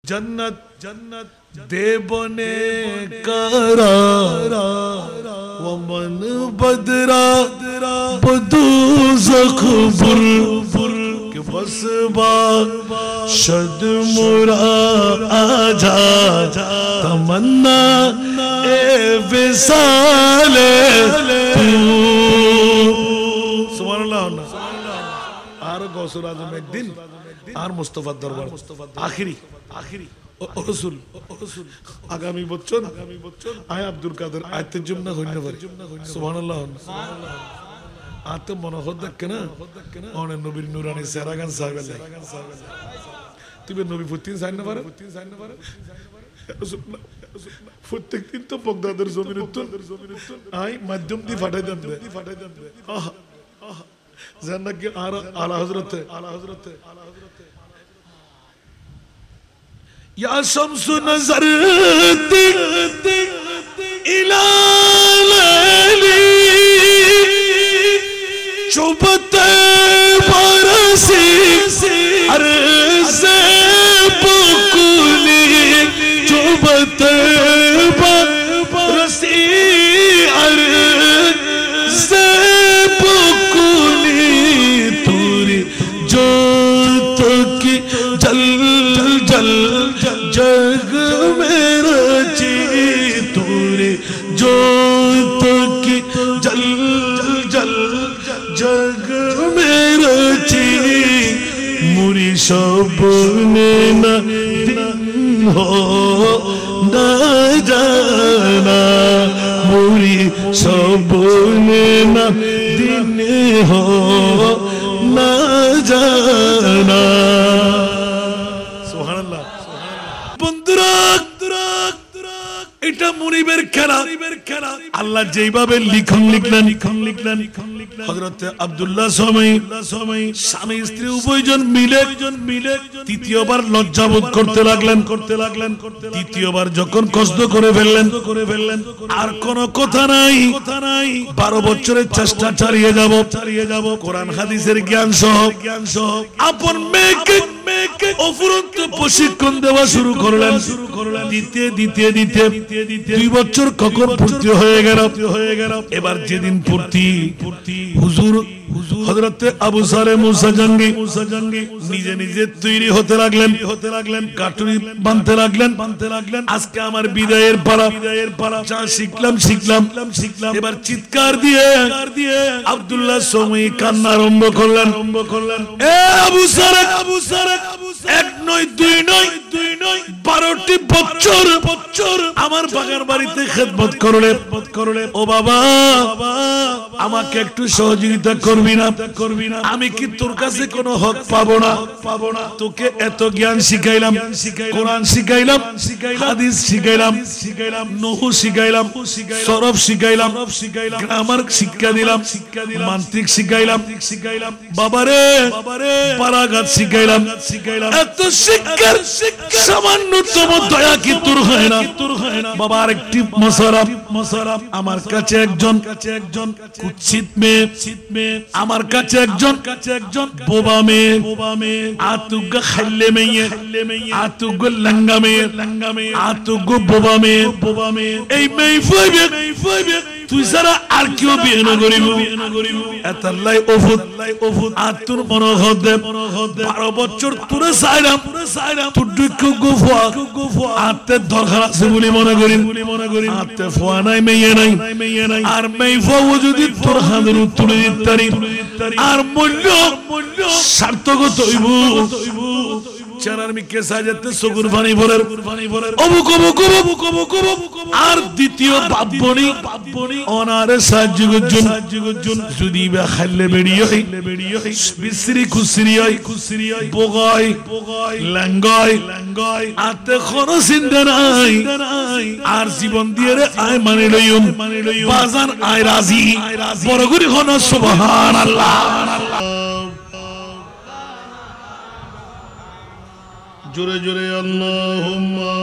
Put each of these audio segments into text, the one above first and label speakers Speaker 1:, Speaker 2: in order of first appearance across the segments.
Speaker 1: जन्नत जन्नत देवने करारा वमन बदरा बदूज़ख बुर के बस बा शद मुरा आजा तमन्ना ए विसाले तू सुभान अल्लाह आर गौसुल आज़म एक दिन आर मुस्तफा दरबार आखिरी आखिरी रसूल आगामी बच्चन आय अब्दुल कादर आयते जुमना होने पर सुभानअल्लाह आते मनोहर देखे ना और नबी नूरानी सेरागन सागल तुम नबी फुत्तीन साइन न पारे फुत्तीन दिन तो बगदादर ज़मीन उत्तन आय मध्यम दी फटे दम ज़न्नत के आला हज़रत या शम्सु नज़र इला लैली चुबते बरसी अर्ज़े बुकुली चुबते बरसी अर्ज़े बुकुली तुरी जोत की जल जल जग मेरा ची तूरे जोत की जल जल जग मेरा ची मुरी सबने न दिन हो न जाना मुरी सबने न दिन हो न जाना এটা মুনিবের খেলা আল্লাহ যেইভাবে লিখন লিখলেন হযরত আব্দুল্লাহ সময় স্বামী স্ত্রী উভয়জন মিলে তৃতীয়বার লজ্জাবোধ করতে লাগলেন তৃতীয়বার যখন কষ্ট করে ফেললেন আর কোনো কথা নাই 12 বছরের চেষ্টা চালিয়ে যাব কোরআন হাদিসের জ্ঞান সহ আপন মেয়েকে অফুরন্ত প্রশিক্ষণ দেওয়া শুরু করলেন দিতে 2 বছর কখন পূর্তি হয়ে গেল এবার যেদিন পূর্তি হুজুর হযরত আবু সারে মুসা জঙ্গি নিজে নিজে তৈরি হতে লাগলেন কাটুরি বাঁধতে লাগলেন আজকে আমার বিদায়ের পালা যা শিখলাম এবার চিৎকার দিয়ে আব্দুল্লাহ সমী কান্না আরম্ভ করলেন এ আবু সারে 1 নয় 2 নয় 12টি বছর আমার বাগান বাড়িতে খেদমত করলে ও বাবা আমাকে একটু সহযোগিতা করবি না আমি কি তোর কাছে কোনো হক পাবো না তোকে এত জ্ঞান শিখাইলাম কোরআন শিখাইলাম হাদিস শিখাইলাম নহু শিখাইলাম সরফ শিখাইলাম গ্রামার শিক্ষা দিলাম মান্ত্রিক শিখাইলাম বাবারে পারাগাত শিখাইলাম এত শিক্ষার সামান্যতম দয়া কি তোর হয় না বাবা আরেকটি মশারা আমার কাছে একজন কুৎসিত মেয়ে আমার কাছে একজন বোবা মেয়ে আতুগা খাইলে মেয়ে আতুগা লাঙ্গা মেয়ে আতুগা বোবা মেয়ে এই মেয়ে ফাইবে তুই সারা আর কেউ বিয়ে না করিব এতাল্লাই ওফুত আর তোর মনোহর দে 12 বছর তোরে চাইলাম তোর দুঃখ গোফা আতে দরকার আছে বলে মনে করি আতে ফোয়া নাই মেয়ে নাই আর মেয়ে ফাও যদি তোর হাতের উত্তরে দিতারি আর মূল্য সার্থকত হইব চারার মিকে সাজাতে সগুর পানি ভরার অবুক আর দ্বিতীয় বাপবনি অনারে সাহায্য করজন যদি বা খাইলে বেরিয়ে বিসরি খুসরি হয় বগাই লাঙ্গাই আতে কোনো চিন্তা নাই আর জীবন দিয়ে রে আয় মানে লইম বাজান আয় রাজি বড় করে হন সুবহানাল্লাহ জোরে জোরে আল্লাহুম্মা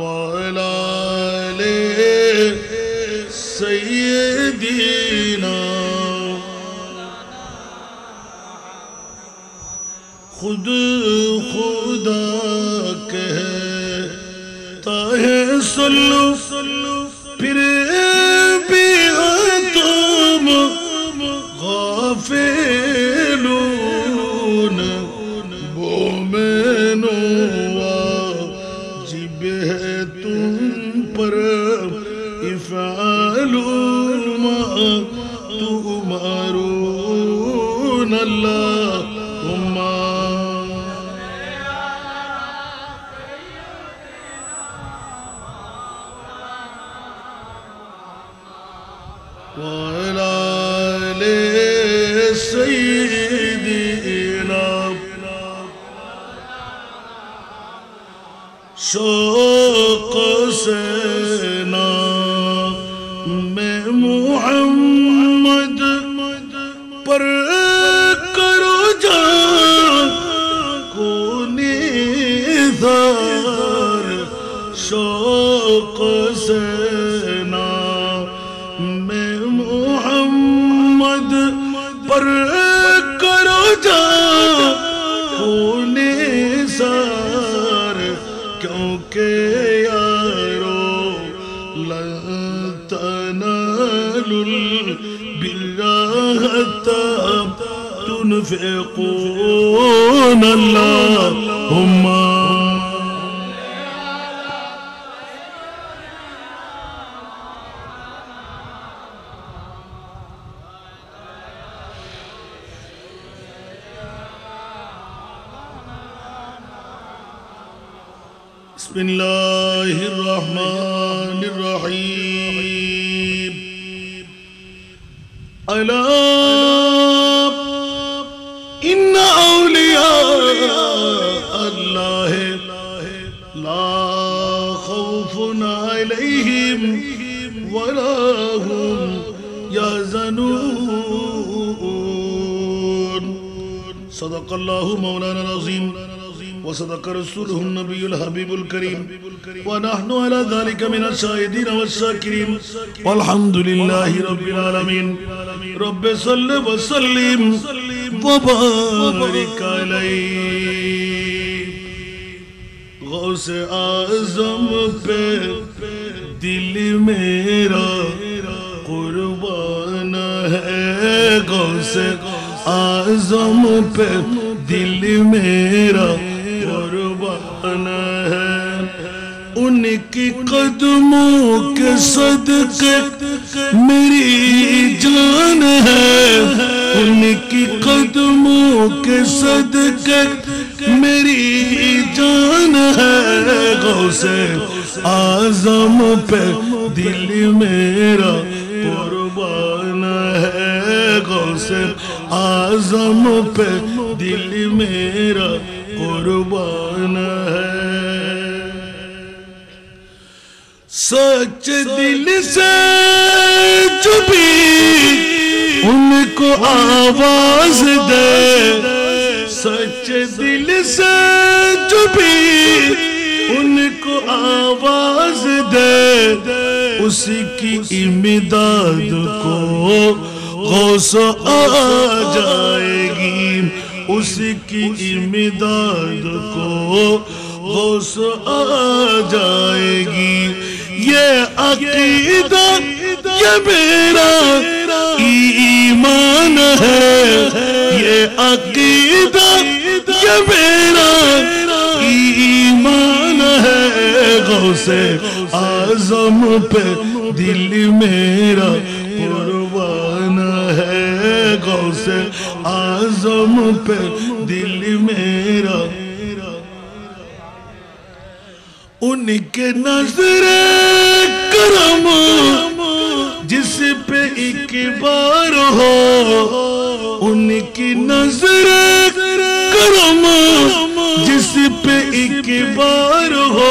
Speaker 1: وعلى آل سيدنا खुद खुदा कहता है सल्लू फिर भी तुम गाफिलून मोमिनो वाजिब है तुम पर इफ़अलून मा तुअमरून अल्लाहुम्मा वअला आले सय्यिदिना शौक़ से नाम मुहम्मद पर करो जान को निसार शौक़ से नाम मुहम्मद पर करो जान को निसार क्योंकि यारो लन तनालुल बिर्रा हत्ता तुनफिकून अल्लाहुम्मा बिस्मिल्लाहिर्रहमानिर्रहीम अला इन्ना औलिया अल्लाह ला खौफुन अलैहिम वला हुम यहज़नून सदक़ल्लाहु मौलाना अज़ीम वसदक़ रसूलुहु नबियुल हबीबुल करीम व नहनु अला ज़ालिका मिनश शाहिदीन वश्शाकिरीन वल्हम्दुलिल्लाहि रब्बिल आलमीन रब्बि सल्लि व सल्लिम व बारिक अलैहि गौसे आज़म पे दिल मेरा कुर्बान है गौसे आज़म पे दिल मेरा कुर्बान है उनके कदमों के सदके मेरी जान है उनके कदमों के सदके मेरी जान है गौसे आज़म पे दिल मेरा कुर्बान है गौसे आज़म पे दिल मेरा कुर्बान है सच दिल से जो भी उनको आवाज दे सच दिल से जो भी उनको आवाज दे उसी की इमदाद को गौस आ जाएगी उसकी इमदाद को गौस आ जाएगी ये अकीदा ये मेरा ईमान है ये अकीदा ये मेरा ईमान है गौसे आज़म पे दिल मेरा कुर्बान है गौसे आज़म पे दिल मेरा उनके नजरे करम जिस पे एक बार हो उनकी नजरे करम जिस पे एक बार हो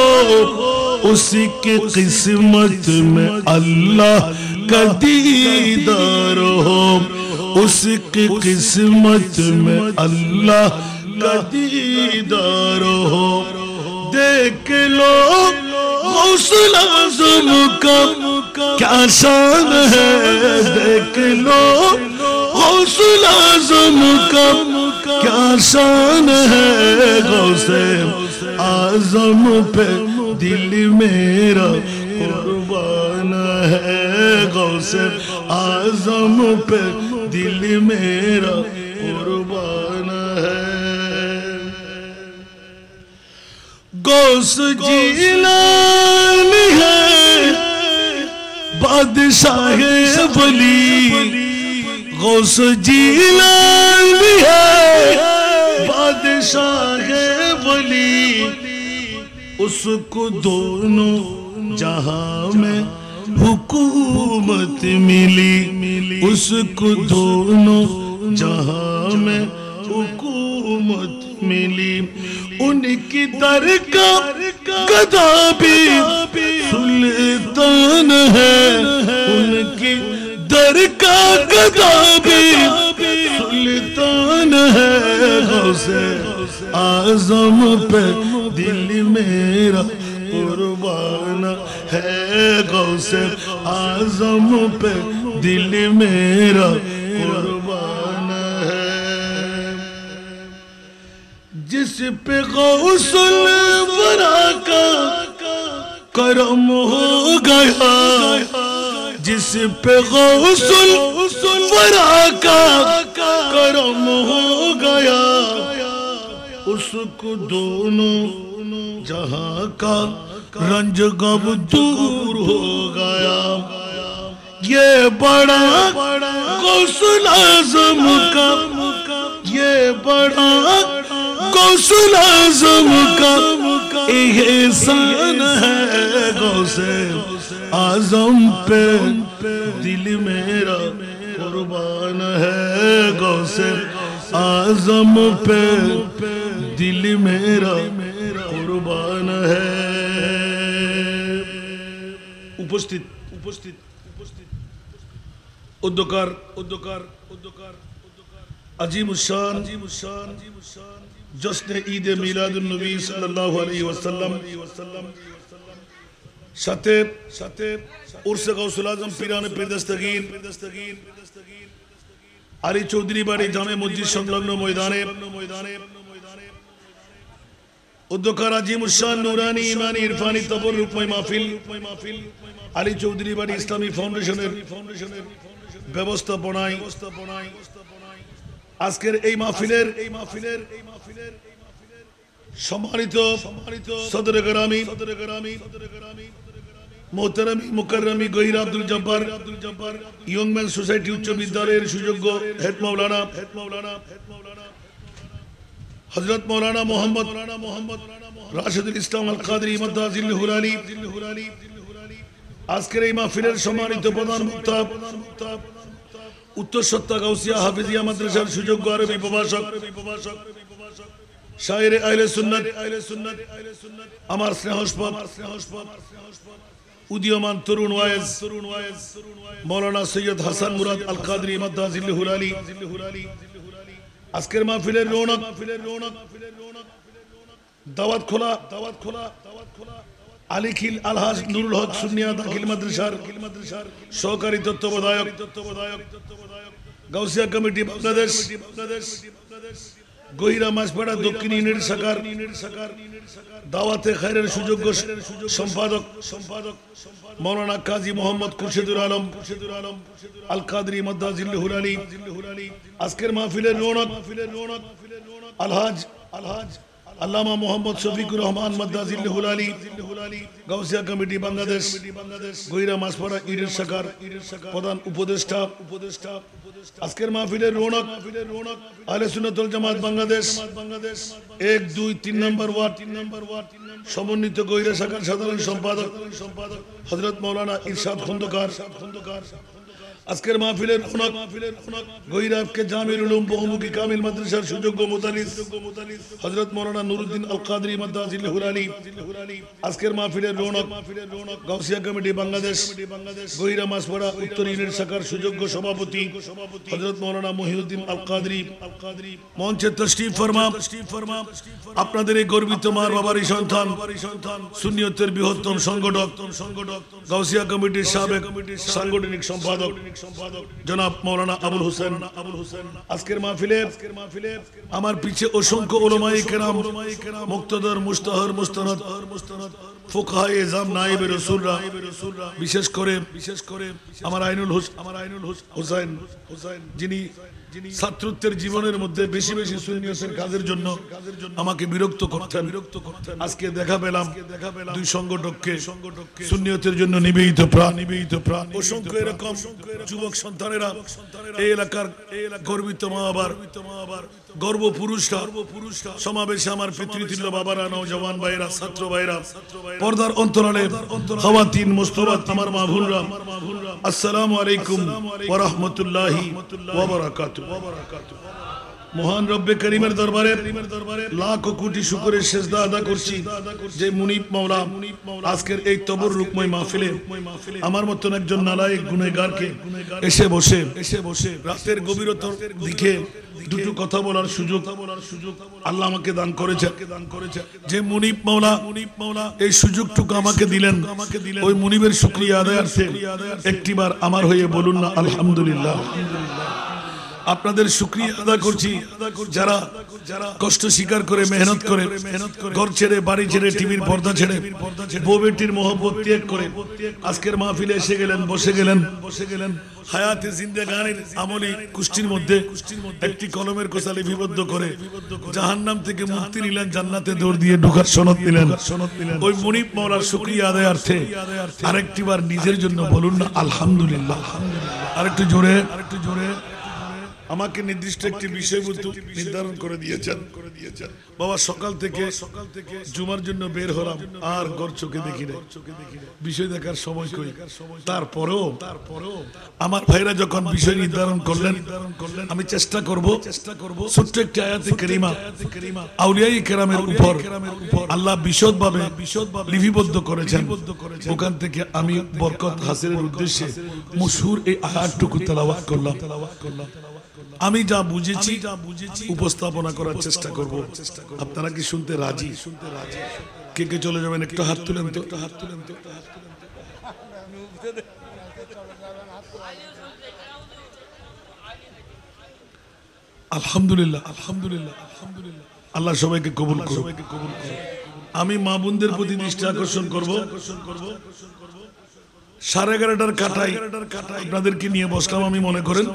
Speaker 1: उसी के किस्मत में अल्लाह का दीदार हो उसकी किस्मत में अल्लाह का दीदार हो देख लो गौसुल आज़म का क्या शान है देख लो गौसुल आज़म का क्या शान है, गौसे आज़म पे दिल मेरा कुर्बान है, गौसे आज़म पे दिल मेरा कुर्बान है। गौस जीलानी है बादशाह वली, गौस जीलानी है बादशाह वली, उसको दोनों जहां में हुकूमत मिली, उसको दोनों जहां में हुकूमत मिली। उनकी दर का गदा भी सुल्तान है, उनकी दर का गदा भी सुल्तान है, गौसे आज़म पे दिल मेरा कुर्बान है, गौसे आज़म पे दिल मेरा कुर्बान है। जिस पे गौसुल वरा का करम हो गया, जिस पे गौसुल वरा का करम हो गया, उसको दोनों जहां का रंज गम दूर हो गया। ये बड़ा गौसुल आज़म का, ये बड़ा गौसुल आज़म का एहसान है, गौसे आज़म पे दिल मेरा कुर्बान है, गौसे आज़म पे दिल मेरा कुर्बान है। उपस्थित उपस्थित उपस्थित उद्दकार उद्दकार उद्दकार अजीमुशान जश्न ईद मिलादुन नबी सल्लल्लाहु अलैहि वसल्लम साथे साथे उर्स गौसुल आज़म पीराने पीर दस्तगीर आली चौधरी बाड़ी जामे मस्जिद संलग्न मैदाने उद्दकार अजीमुशान नूरानी ईमानी इरफानी तबर्रुकमय महफिल आली चौधरी बाड़ी इस्लामी फाउंडेशনের ব্যবস্থাপনায় আজকের এই মাহফিলের সম্মানিত সদর গ্রামী মোহতারামি মুকাররমি গহির Abdul Jabbar young man society উচ্চ বিদ্যালয়ের সুযোগ্য হেড মাওলানা হযরত মাওলানা মোহাম্মদ রাশিদুল ইসলাম আল কাদরি মাদ্দাজিল হুলালি আজকের এই মাহফিলের সম্মানিত প্রধান বক্তা উত্তর সত্তা গাউসিয়া হাফিজিয়া মাদ্রাসার সুযোগ্য আরবি প্রভাষক শায়েরে আহলে সুন্নাত আমার স্নেহস্পদ উদীয়মান তরুণ ওয়াইজ মাওলানা সৈয়দ হাসান মুরাদ আল কাদরি মাদ্দাজিল হুলালি আজকের মাহফিলের রৌনক দাওয়াত খোলা আলিখিল আলহাজ নুরুল হক সুন্নিয়া দাখিল মাদ্রাসার সহকারী তত্ত্বাবধায়ক গাউসিয়া কমিটি বাংলাদেশ গহিরা মাছপাড়া দক্ষিণ ইউনিট শাখার দাওয়াতে খায়রের সুযোগ্য সম্পাদক মাওলানা কাজী মোহাম্মদ খুরশেদুল আলম আল কাদরি মাদ্দাজিল হুলালি আজকের মাহফিলের রৌনক আলহাজ আল্লামা মোহাম্মদ শফিকুর রহমান মাদ্দাজিল হুলালি গাউসিয়া কমিটি বাংলাদেশ গহিরা মাছপাড়া ইউনিট শাখার প্রধান উপদেষ্টা আজকের মাহফিলের রৌনক আহলে সুন্নাত ওয়াল জামাত বাংলাদেশ 1, 2, 3 নম্বর ওয়ার্ড সমন্বিত গহিরা শাখার সাধারণ সম্পাদক হযরত মাওলানা ইরশাদ খন্দকার আজকের মাহফিলের রৌনক গহিরাকে জামিউল উলুম বহুমুখী কামিল মাদ্রাসার সুযোগ্য মুদারিস হযরত মাওলানা নুরুদ্দিন আল কাদরি মাদ্দাজিল হুলালি আজকের মাহফিলের রৌনক গাউসিয়া কমিটি বাংলাদেশ গহিরা মাছপাড়া উত্তর ইউনিট শাখার সুযোগ্য সভাপতি হযরত মাওলানা মহিউদ্দিন আল কাদরি মঞ্চে তশরিফ ফরমা আপনাদের এই গর্বিত মার বাবারই সন্তান সুন্নিয়তের বৃহত্তম সংগঠক গাউসিয়া কমিটির সাবেক সাংগঠনিক সম্পাদক জনাব মাওলানা আবুল হোসেন। আজকের মাহফিলে আমার পিছে অসংখ্য উলামায়ে কেরাম, মুক্তাদার, মুস্তাহার, মুস্তানাদ, ফুকাহায়ে এজাম, নায়েবে রাসূলরা, বিশেষ করে আমার আইনুল হোসেন যিনি ছাত্রত্বের জীবনের মধ্যে বেশি বেশি সুন্নিয়তের কাজের জন্য আমাকে বিরক্ত করতেন। আজকে দেখা পেলাম দুই সংগঠককে সুন্নিয়তের জন্য নিবেদিত প্রাণ। অসংখ্য এরকম যুবক সন্তানেরা এই এলাকার গর্বিত মা বাবার গর্ব পুরুষরা সমাবেশে আমার পিতৃতুল্য বাবারা, নওজওয়ান ভাইরা, ছাত্র ভাইরা, পর্দার অন্তরালে খাওয়াতিন, মুস্তরাত, আমার মা বোনরা, আসসালামু আলাইকুম ওয়া রাহমাতুল্লাহি ওয়া বারাকাতুহু। মহান রব্বে করিমের দরবারে লাখ কোটি শুকরের সেজদা আদা করছি যে মুনিব মাওলা আজকের এই তবররুকময় মাহফিলে আমার মতন একজন নালায়েক গুনাহগারকে এসে বসে রাতের গভীরতার দিকে দুটো কথা বলার সুযোগ আল্লাহ আমাকে দান করেছে। যে মুনিব মাওলা এই সুযোগটুকু আমাকে দিলেন, ওই মুনিবের শুকরিয়া আদায়ার্থে একটিবার আমার হয়ে বলুন না আলহামদুলিল্লাহ। আপনাদের শুকরিয়া আদা করছি যারা কষ্ট স্বীকার করে মেহনত করে ঘর ছেড়ে, বাড়ি ছেড়ে, টিভির পর্দা ছেড়ে, বউ বেটির মহব্বত ত্যাগ করে আজকের মাহফিলে এসে গেলেন, বসে গেলেন। হায়াতে জিন্দেগানির আমলি কুষ্টির মধ্যে একটি কলমের কোষা লিপিবদ্ধ করে জাহান্নাম থেকে মুক্তি নিলেন, জান্নাতে দৌড় দিয়ে ঢোকার সনদ নিলেন। ওই মুনিব মাওলার শুকরিয়া আদায়ার্থে আরেকটিবার নিজের জন্য বলুন না আলহামদুলিল্লাহ। আরেকটু জোরে আমাকে নির্দিষ্ট একটি বিষয়বস্তু নির্ধারণ করে দিয়েছেন বাবা। সকাল থেকে জুমার জন্য বের হলাম, আর ঘর চোখে দেখি না, বিষয় দেখার সময় কই। তারপরেও আমার ভাইরা যখন বিষয় নির্ধারণ করলেন, আমি চেষ্টা করব ছোট্ট একটি আয়াতে কারিমা আউলিয়ায়ে কেরামের উপর আল্লাহ বিশদভাবে লিপিবদ্ধ করেছেন, ওখান থেকে আমি বরকত হাসিলের উদ্দেশ্যে মশহুর এই আয়াতটুকু তেলাওয়াত করলাম। আমি যা বুঝেছি উপস্থাপনা করার চেষ্টা করব। আপনারা কি শুনতে রাজি? কে কে চলে যাবেন? একটু হাত তুলেন তো। আলহামদুলিল্লাহ। আল্লাহ সবাইকে কবুল করুন। আমি মা বোনদের প্রতি দৃষ্টি আকর্ষণ করব। 11:30টার কাটাই আপনাদেরকে নিয়ে বসলাম। আমি মনে করেন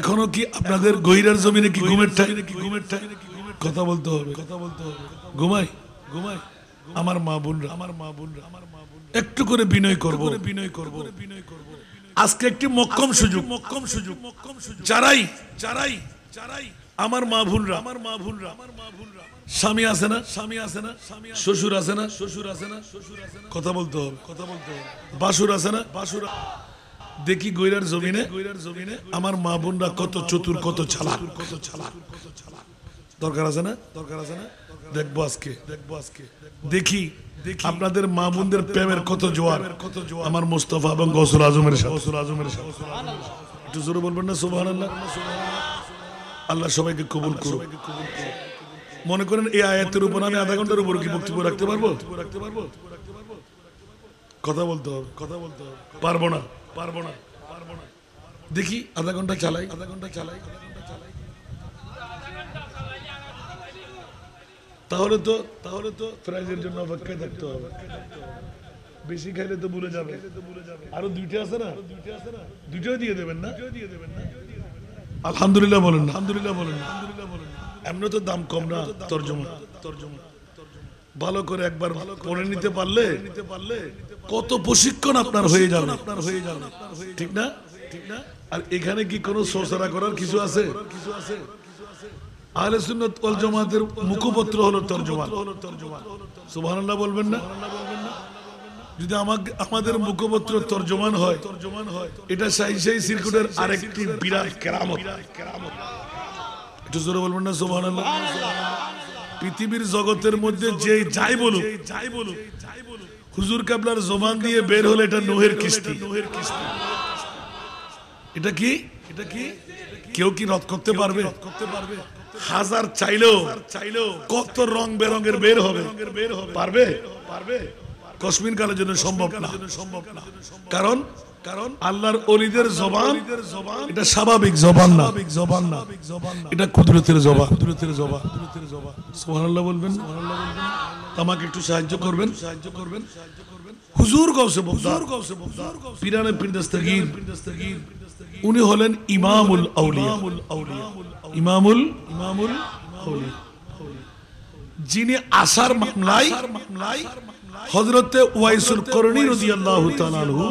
Speaker 1: এখনো কি আপনাদের গহিরার জমিনে কি ঘুমের টাইম? কথা বলতে হবে। ঘুমাই আমার মা বোনরা একটু করে বিনয় করব। আজকে একটি মক্কম সুযোগ যারাই আমার মা বোনরা স্বামী আছে না, শ্বশুর আছে না, কথা বলতে হবে। বাসুর আছে না, দেখি গইরার জমিনে আমার মা বোনরা কত চতুর, কত চালাক। দরকার আছে না? দেখবো আজকে দেখি আপনাদের মা বোনদের প্রেমের কত জোয়ার আমার মুস্তাফা এবং গৌসুল আজমের সাথে। একটু জোরে বলবেন না সুবহানাল্লাহ। আল্লাহ সবাইকে কবুল করুন। মনে করেন এই আয়াতের উপর আমি আধা ঘন্টার উপর কি বক্তব্য রাখতে পারবো? কথা বলতে হবে। পারবো না। দেখি আধা ঘন্টা চালাই। তাহলে তো প্রাইজের জন্য অপেক্ষায় থাকতে হবে। বেশি খাইলে তো ভুলে যাবে। আরো দুইটা আছে না, দুইটাও দিয়ে দেবেন না? আলহামদুলিল্লাহ বলেন। এমনি তো দাম কম না। তরজমা ভালো করে একবার পড়ে নিতে পারলে কত প্রশিক্ষণ আপনার হয়ে যাবে। ঠিক না? আর এখানে কি কোনো সোসরা করার কিছু আছে? আহলে সুন্নাত ওয়াল জামাতের মুখপত্র হলো তরজমা। সুবহানাল্লাহ বলবেন না? যদি আমাদের মুখপত্র তরজমান হয়, এটা সেই সিরকুটের আরেকটি বিরাট কেরামত। একটু জোরে বলবেন না সুবহানাল্লাহ। পৃথিবীর জগতের মধ্যে যে যাই বলুক হুজুর কাবলার জবান দিয়ে বের হলে এটা নোহের কিস্তি। এটা কি কেউ কি রদ করতে পারবে? হাজার চাইলেও কত রং বেরঙের বের হবে, পারবে? কসমিন কালের জন্য সম্ভব না। কারণ কারণ আল্লাহর ওলিদের জবান এটা স্বাভাবিক জবান না, এটা কুদরতের জবান। সুবহানাল্লাহ বলবেন। আমাকে একটু সাহায্য করবেন। হুজুর গাউসে বগদাদ পীরানে পীর দস্তগীর উনি হলেন ইমামুল আউলিয়া, ইমামুল আউলিয়া, যিনি আসার মামলায় হযরতে ওয়াইসুল করনী রাদিয়াল্লাহু তাআলা আনহু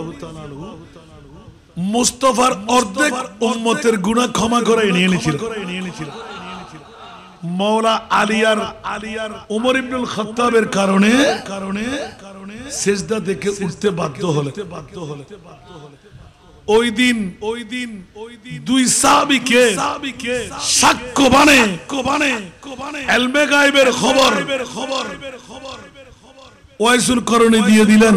Speaker 1: মুস্তাফার অর্ধেক উম্মতের গুনাহ ক্ষমা করে নিয়ে নিয়েছিলেন। মওলা আলিয়ার উমর ইবনুল খাত্তাবের কারণে সিজদা থেকে উঠতে বাধ্য হলেন। ওই দিন দুই সাহাবীকে সাক্ষ্য বানে ইলমে গায়বের খবর ওয়াইসুল করনী দিয়ে দিলেন।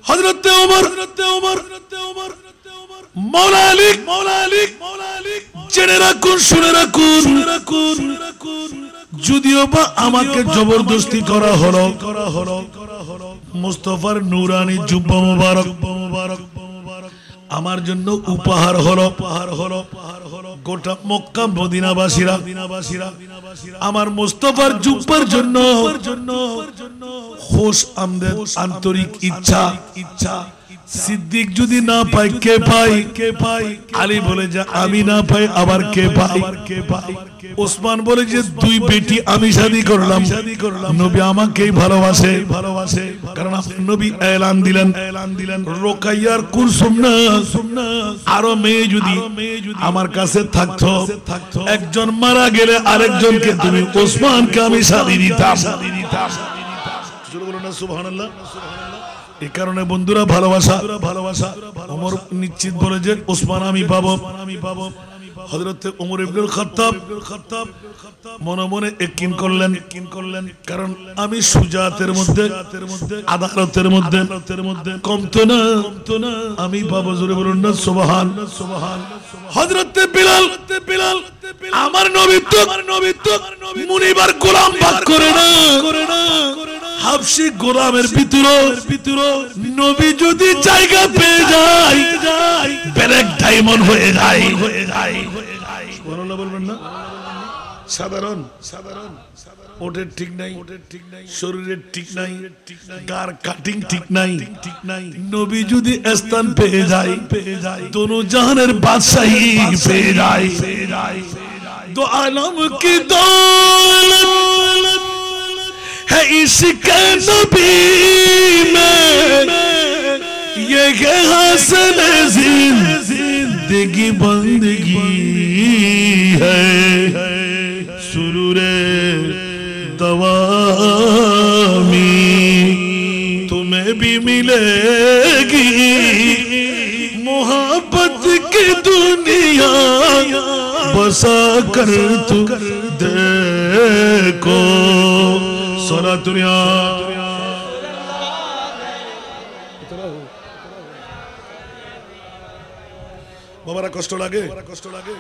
Speaker 1: হযরতে ওমর মাওলা আলী জেনে রাখুন, শুনে রাখুন, যদিও বা আমাকে জবরদস্তি করা হলো, মুস্তাফার নূরানি জুব্বা মুবারক আমার জন্য উপহার হলো। গোটা মক্কা মদিনাবাসীরা আমার মুস্তাফার জুব্বার জন্য খুশ আমদেদ আন্তরিক ইচ্ছা। সিদ্দিক যদি না পায় কে পায়? আলী বলে যে আমি না পাই আবার কে পায়? ওসমান বলে যে দুই বেটি আমি শাদী করলাম, নবী আমাকেই ভালোবাসে, কারণ নবী এলান দিলেন রোকাইয়ার কুলসুম না আরো মেয়ে যদি আমার কাছে থাকতো, একজন মারা গেলে আরেকজনকে তুমি ওসমানকে আমি শাদী দিতাম। সুবহানাল্লাহ। এই কারণে বন্ধুরা ভালোবাসা ওমর নিশ্চিত বলে যে ওসমান আমি পাবো। হযরতে ওমর ইবনুল খাত্তাব মনে মনে ইয়াকিন করলেন, কারণ আমি সুজাতের মধ্যে আদালতের মধ্যে কমতো না, আমি পাবো। জোরে বলুন না সুবহান। হযরতে বিলাল আমার নবী তো মুনিবার গোলাম ভাগ করে না, হাবশি গোলামের ভিতর নবী যদি জায়গা পেয়ে যায় ব্যারেক ডায়মন্ড হয়ে যায়। সুবহানাল্লাহ বলবেন না? সাধারণ ওটের ঠিক নাই, শরীরের ঠিক নাই, গার কাটিং ঠিক নাই। নবী যদি স্থান পেয়ে যায় দোনো জাহানের বাদশাহী পেয়ে যায়। দো আলম কি দৌলত है इसके नबी में, ये है हसन जिंदगी बंदगी है, सुरूरे दवामी तुम्हें भी मिलेगी, मोहब्बत की दुनिया बसा कर तू देखो। বাবারা কষ্ট লাগে,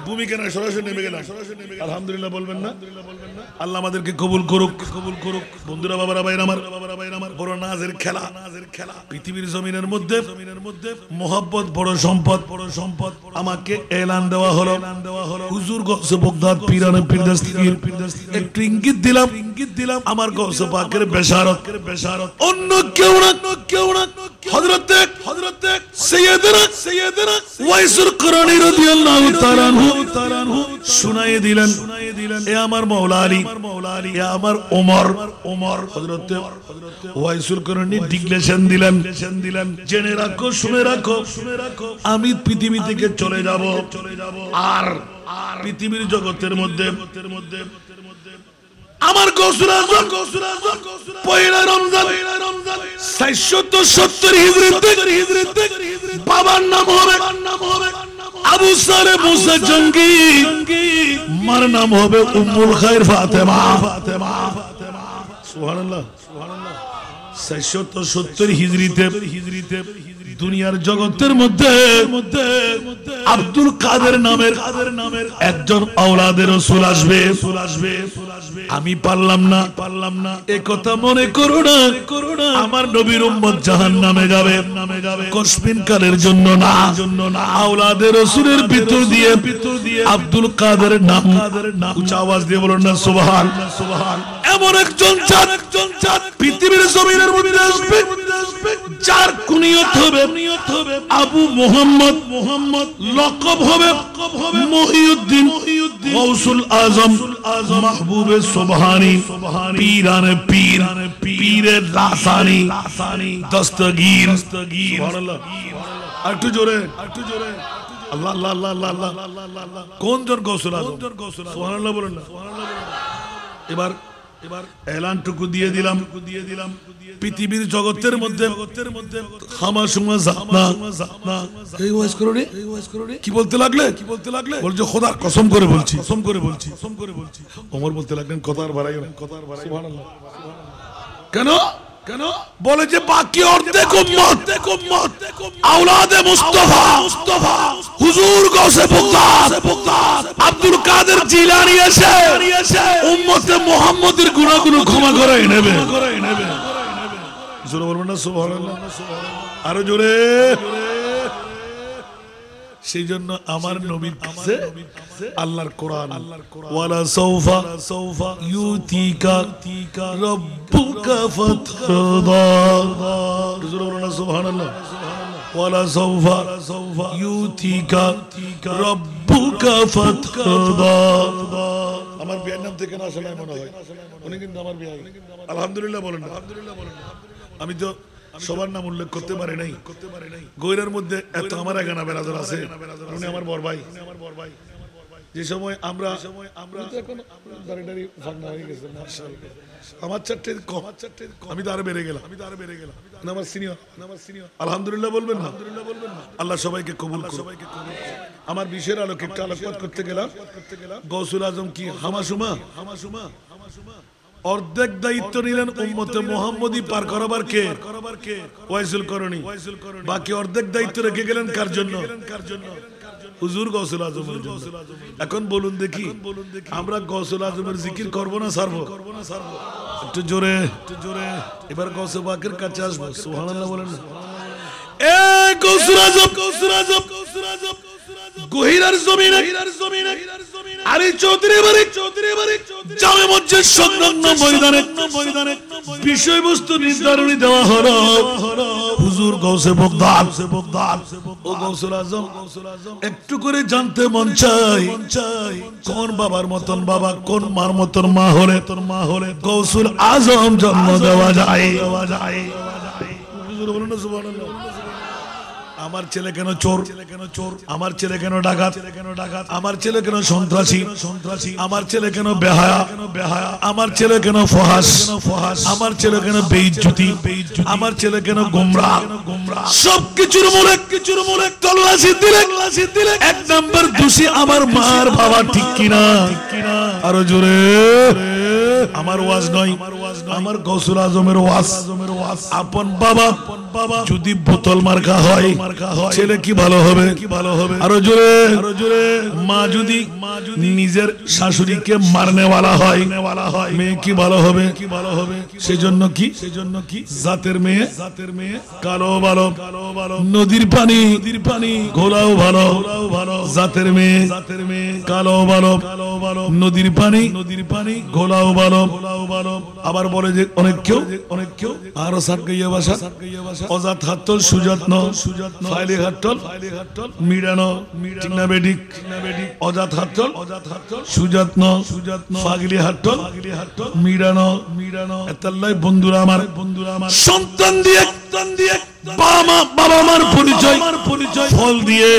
Speaker 1: ভূমিকা না সরাসরি নেমে গেলাম। আলহামদুলিল্লাহ বলবেন না? আল্লাহ আমাদেরকে কবুল করুক। বন্ধুরা, বাবারা ভাইরা আমার, বড় নাজের খেলা। পৃথিবীর জমিনের মধ্যে মোহাব্বত বড় সম্পদ। আমাকে এলান দেওয়া হলো হুজুর গৌসে বগদাদ পীরানে পীর দস্তগীর একটু ইঙ্গিত দিলাম আমার গৌসে পাকের বেশারত। অন্য কেউ না হযরতে সাইয়েদনা ওয়াইসুল করনী রাদিয়াল্লাহু তাআলা আনহু শুনাইয়ে দিলেন, এ আমার মাওলা আলী, এ আমার ওমর। হযরতে ওয়াইসুল করনী ডিক্লেরেশন দিলেন, জেনে রাখো, শুনে রাখো, আমি পৃথিবী থেকে চলে যাব, আর পৃথিবীর জগতের মধ্যে আমার গৌসুল আজম পয়লা রমজান 470 হিজরিতে বাবার নাম হবে আবু সালে মুসা জঙ্গি, মার নাম হবে উম্মুল খায়র ফাতেমা। সুবহানাল্লাহ। 470 হিজরিতে দুনিয়ার জগতের মধ্যে আব্দুল কাদের নামের একজন আওলাদে রাসূল আসবে। আমি পারলাম না এ কথা মনে করো না আমার নবীর উম্মত জাহান্নামে যাবে কসমিন কালের জন্য না আওলাদে রাসূলের ভিতর দিয়ে আব্দুল কাদের নাম উচ্চ আওয়াজ দিয়ে বলুন না সুবহান। এমন একজন জাত পৃথিবীর জমিনের মধ্যে আসবে যার কুনিয়ত হবে আবু মুহাম্মদ, লকব হবে মহিউদ্দিন, গৌসুল আজম, মাহবুবে সুবহানী, পীরানে পীর, পীরে রাসানি, দস্তগীর। সুবহানাল্লাহ। একটু জোরে আল্লাহ আল্লাহ আল্লাহ আল্লাহ আল্লাহ। কোন জন গৌসুল আজম? সুবহানাল্লাহ বলেন না। এবার এলানটুকু দিয়ে দিলাম পৃথিবীর জগতের মধ্যে খামাসমা জানা এই ওয়াজ করো রে কি বলতে লাগলে বলছে খোদার কসম করে বলছি ওমর বলতে লাগলেন কথার বাড়াই সুবহানাল্লাহ। কেন বলে যে বাকি অর্ধেক উম্মত আওলাদে মুস্তাফা হুজুর গৌসে বগদাদ আব্দুল কাদের জিলানী এসে উম্মতে মুহাম্মদের গুনাহগুলো ক্ষমা করে নেবে। জোরে বলবেন না সুবহানাল্লাহ, আরো জোরে। সেই জন্য আমার নবীর কাছে আল্লাহর কোরআন ওয়ালা সাউফা ইউতিকা রাব্বুকা ফাতরদা। জোরে বলুন না সুবহানাল্লাহ। ওয়ালা সাউফা ইউতিকা রাব্বুকা ফাতরদা। আমার বিয়ের নাম থেকে না আসলে মনে হয় উনি কিন্তু আমার বিয়ে। আলহামদুলিল্লাহ বলেন না। আমি তো সবার নাম উল্লেখ করতে পারি নাই। গৈরের মধ্যে এত আমার এগানা বেরাদর আছে, উনি আমার বড় ভাই। যে সময় আমরা আমার চারটে আমি তো আরো বেড়ে গেলাম আমার সিনিয়র। আলহামদুলিল্লাহ বলবেন না। আল্লাহ সবাইকে কবুল করুন। আমার বিষয়ের আলোকে একটু আলোকপাত করতে গেলাম। গৌসুল আজম কি হামাসুমা অর্ধেক দায়িত্ব নিলেন উম্মতে মুহাম্মদী পার করাবার কে? ওয়াইসুল করণী। বাকি অর্ধেক দায়িত্ব রেখে গেলেন কার জন্য? হুজুর গৌসুল আজমের জন্য। এখন বলুন দেখি আমরা গৌসুল আজমের জিকির করব না ছাড়বো? একটু জোরে এবার গৌসে পাকের কাছে আসবো। সুবহানাল্লাহ বলেন। এ গৌসুল আজম গহিরার জমিনে আলী চৌধুরী বাড়ি জামে মসজিদ সংলগ্ন ময়দানে বিষয়বস্তু নির্ধারণী দেওয়া হলো। হুজুর গৌসে বগদাদ ও গৌসুল আজম একটু করে জানতে মন চাই কোন বাবার মতন বাবা, কোন মার মতন মা হলে গৌসুল আজম জন্ম দেওয়া যায়। বলুন না সুবহানাল্লাহ। আমার ছেলে কেন চোর, আমার ছেলে কেন ডাকাত, আমার ছেলে কেন সন্ত্রাসী, আমার ছেলে কেন বেহায়া, আমার ছেলে কেন ফহাস, আমার ছেলে কেন বেইজ্জতি, আমার ছেলে কেন গোমরাহ। সবকিছুর মূলে তল্লাশি দিলে এক নাম্বার দোষী আমার মার বাবা, ঠিক কিনা? আরো জোরে। আমার ওয়াজ নয়, আমার গৌসুল আজমের ওয়াজ। আপন বাবা যদি বোতল মার্কা হয় ছেলে কি ভালো হবে? আরো জোরে। মা যদি নিজের শাশুড়িকে মারনেওয়ালা হয় মেয়ে কি ভালো হবে? সেজন্য কি জাতের মেয়ে কালো ভালো, নদীর পানি ঘোলাও ভালো, জাতের মেয়ে কালো ভালো, নদীর পানি ঘোলাও ভালো। আবার বলে যে অনেক কেউ আরো সাত গাইয়া ভাষা অজাত হাতল সুযত্ন ফাইলে হাতল মিড়ানো টিনা বেডিক অজাত হাতল সুযত্ন ফাগলি হাতল মিড়ানো এতাল্লাই বন্ধুরা আমার সন্তান দিয়ে বাবা মার পরিচয় ফল দিয়ে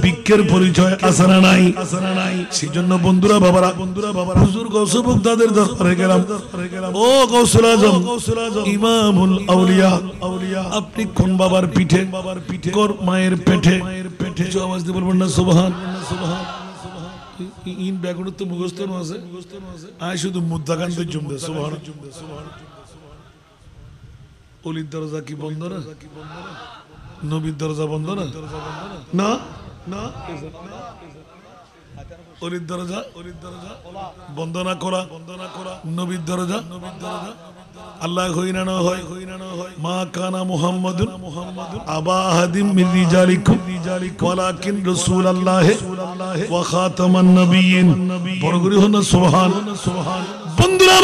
Speaker 1: বৃক্ষের পরিচয় আছে না নাই? সেই জন্য বন্ধুরা বাবারা হুজুর গৌসে বগদাদের দরবারে গেলাম। ও গৌসুল আজম ইমামুল আউলিয়া, আপনি কোন বাবার পিঠে? কোন মায়ের পেটে? আওয়াজ দিয়ে বলবেন না সুবহান। ইন ব্যাগুন তো মুখস্থ আছে, আয় শুধু মুদ্দাকান্তের জমবে। সুবহান। অলির দরজা কি বন্ধ না? নবীর দরজা বন্ধ না? অলির দরজা বন্দনা করা নবীর দরজা আল্লাহ হইনা না হয় মা কানা মুহাম্মাদুন আবা আহাদিম মিন রিজালিকুম ওয়ালাকিন রাসূলুল্লাহ ওয়া খাতামান নবিয়্যিন বড়গুরি হন সুবহান বন্ধুরা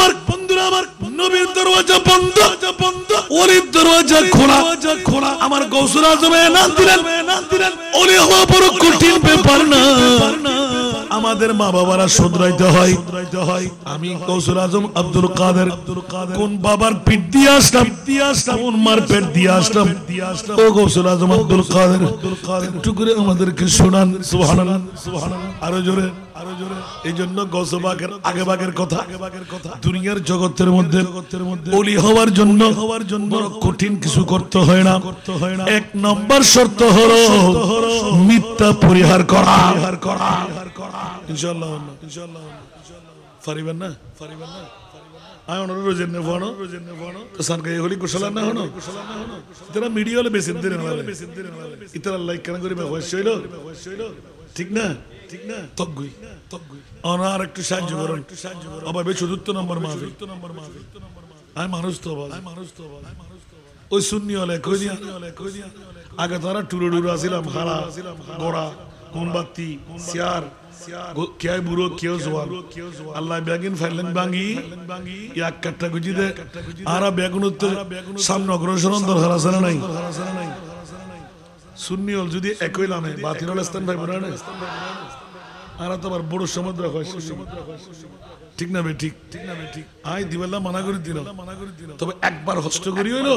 Speaker 1: আমার নবীর দরজা বন্ধ ওলির দরজা খোলা আমার গৌসুল আজম এনান দিলেন ওলি হওয়া বড় কঠিন ব্যাপার না আমাদের মা বাবারা শুধরাইতে হয় আমি গৌসুল আজম আব্দুল কাদের কোন বাবার পিঠ দিয়ে আসলাম কোন মার পেট দিয়ে আসলাম ও গৌসুল আজম আব্দুল কাদের একটু করে আমাদেরকে শোনান সুবহানাল্লাহ আরো জোরে এই জন্য গৌসবাগের আগে বাগের কথা দুনিয়ার জগতের মধ্যে ওলি হওয়ার জন্য বড় কঠিন কিছু করতে হয় না এক নম্বর শর্ত হলো মিথ্যা পরিহার করা ইনশাআল্লাহ পারিবেন না আয় অনুরোধ রোজেন ফোন তো সানকাই হলি কুশলা না হনো ইতরা মিডিয়া হলে বেশি দিন না ইতরা লাইক কেন করি হইছিল ঠিক না তগগুই আর একটু সাহায্য করুন অভাবে চতুর্থ নম্বর মাহফিল আমি মানুষ তো ওই সুন্নি হলে কই দিয়া আগে তারা টুরুডুরু আসিলাম হারা গোড়া মোমবাতি চেয়ার কেউ বুড়ো কেউ জোয়ান আল্লাহ বেগুন ফাইলেন ভাঙি এক কাটটা গুজি দে আর বেগুন সামনে অগ্রসর দরকার আছে না নাই সুন্নি হল যদি একই নামে বাতিল স্থান ভাই বোনা আর তোমার বড় সমুদ্র হয় ঠিক না বে ঠিক আই দিবেলা মানা করে দিল তবে একবার হস্ত করি হইলো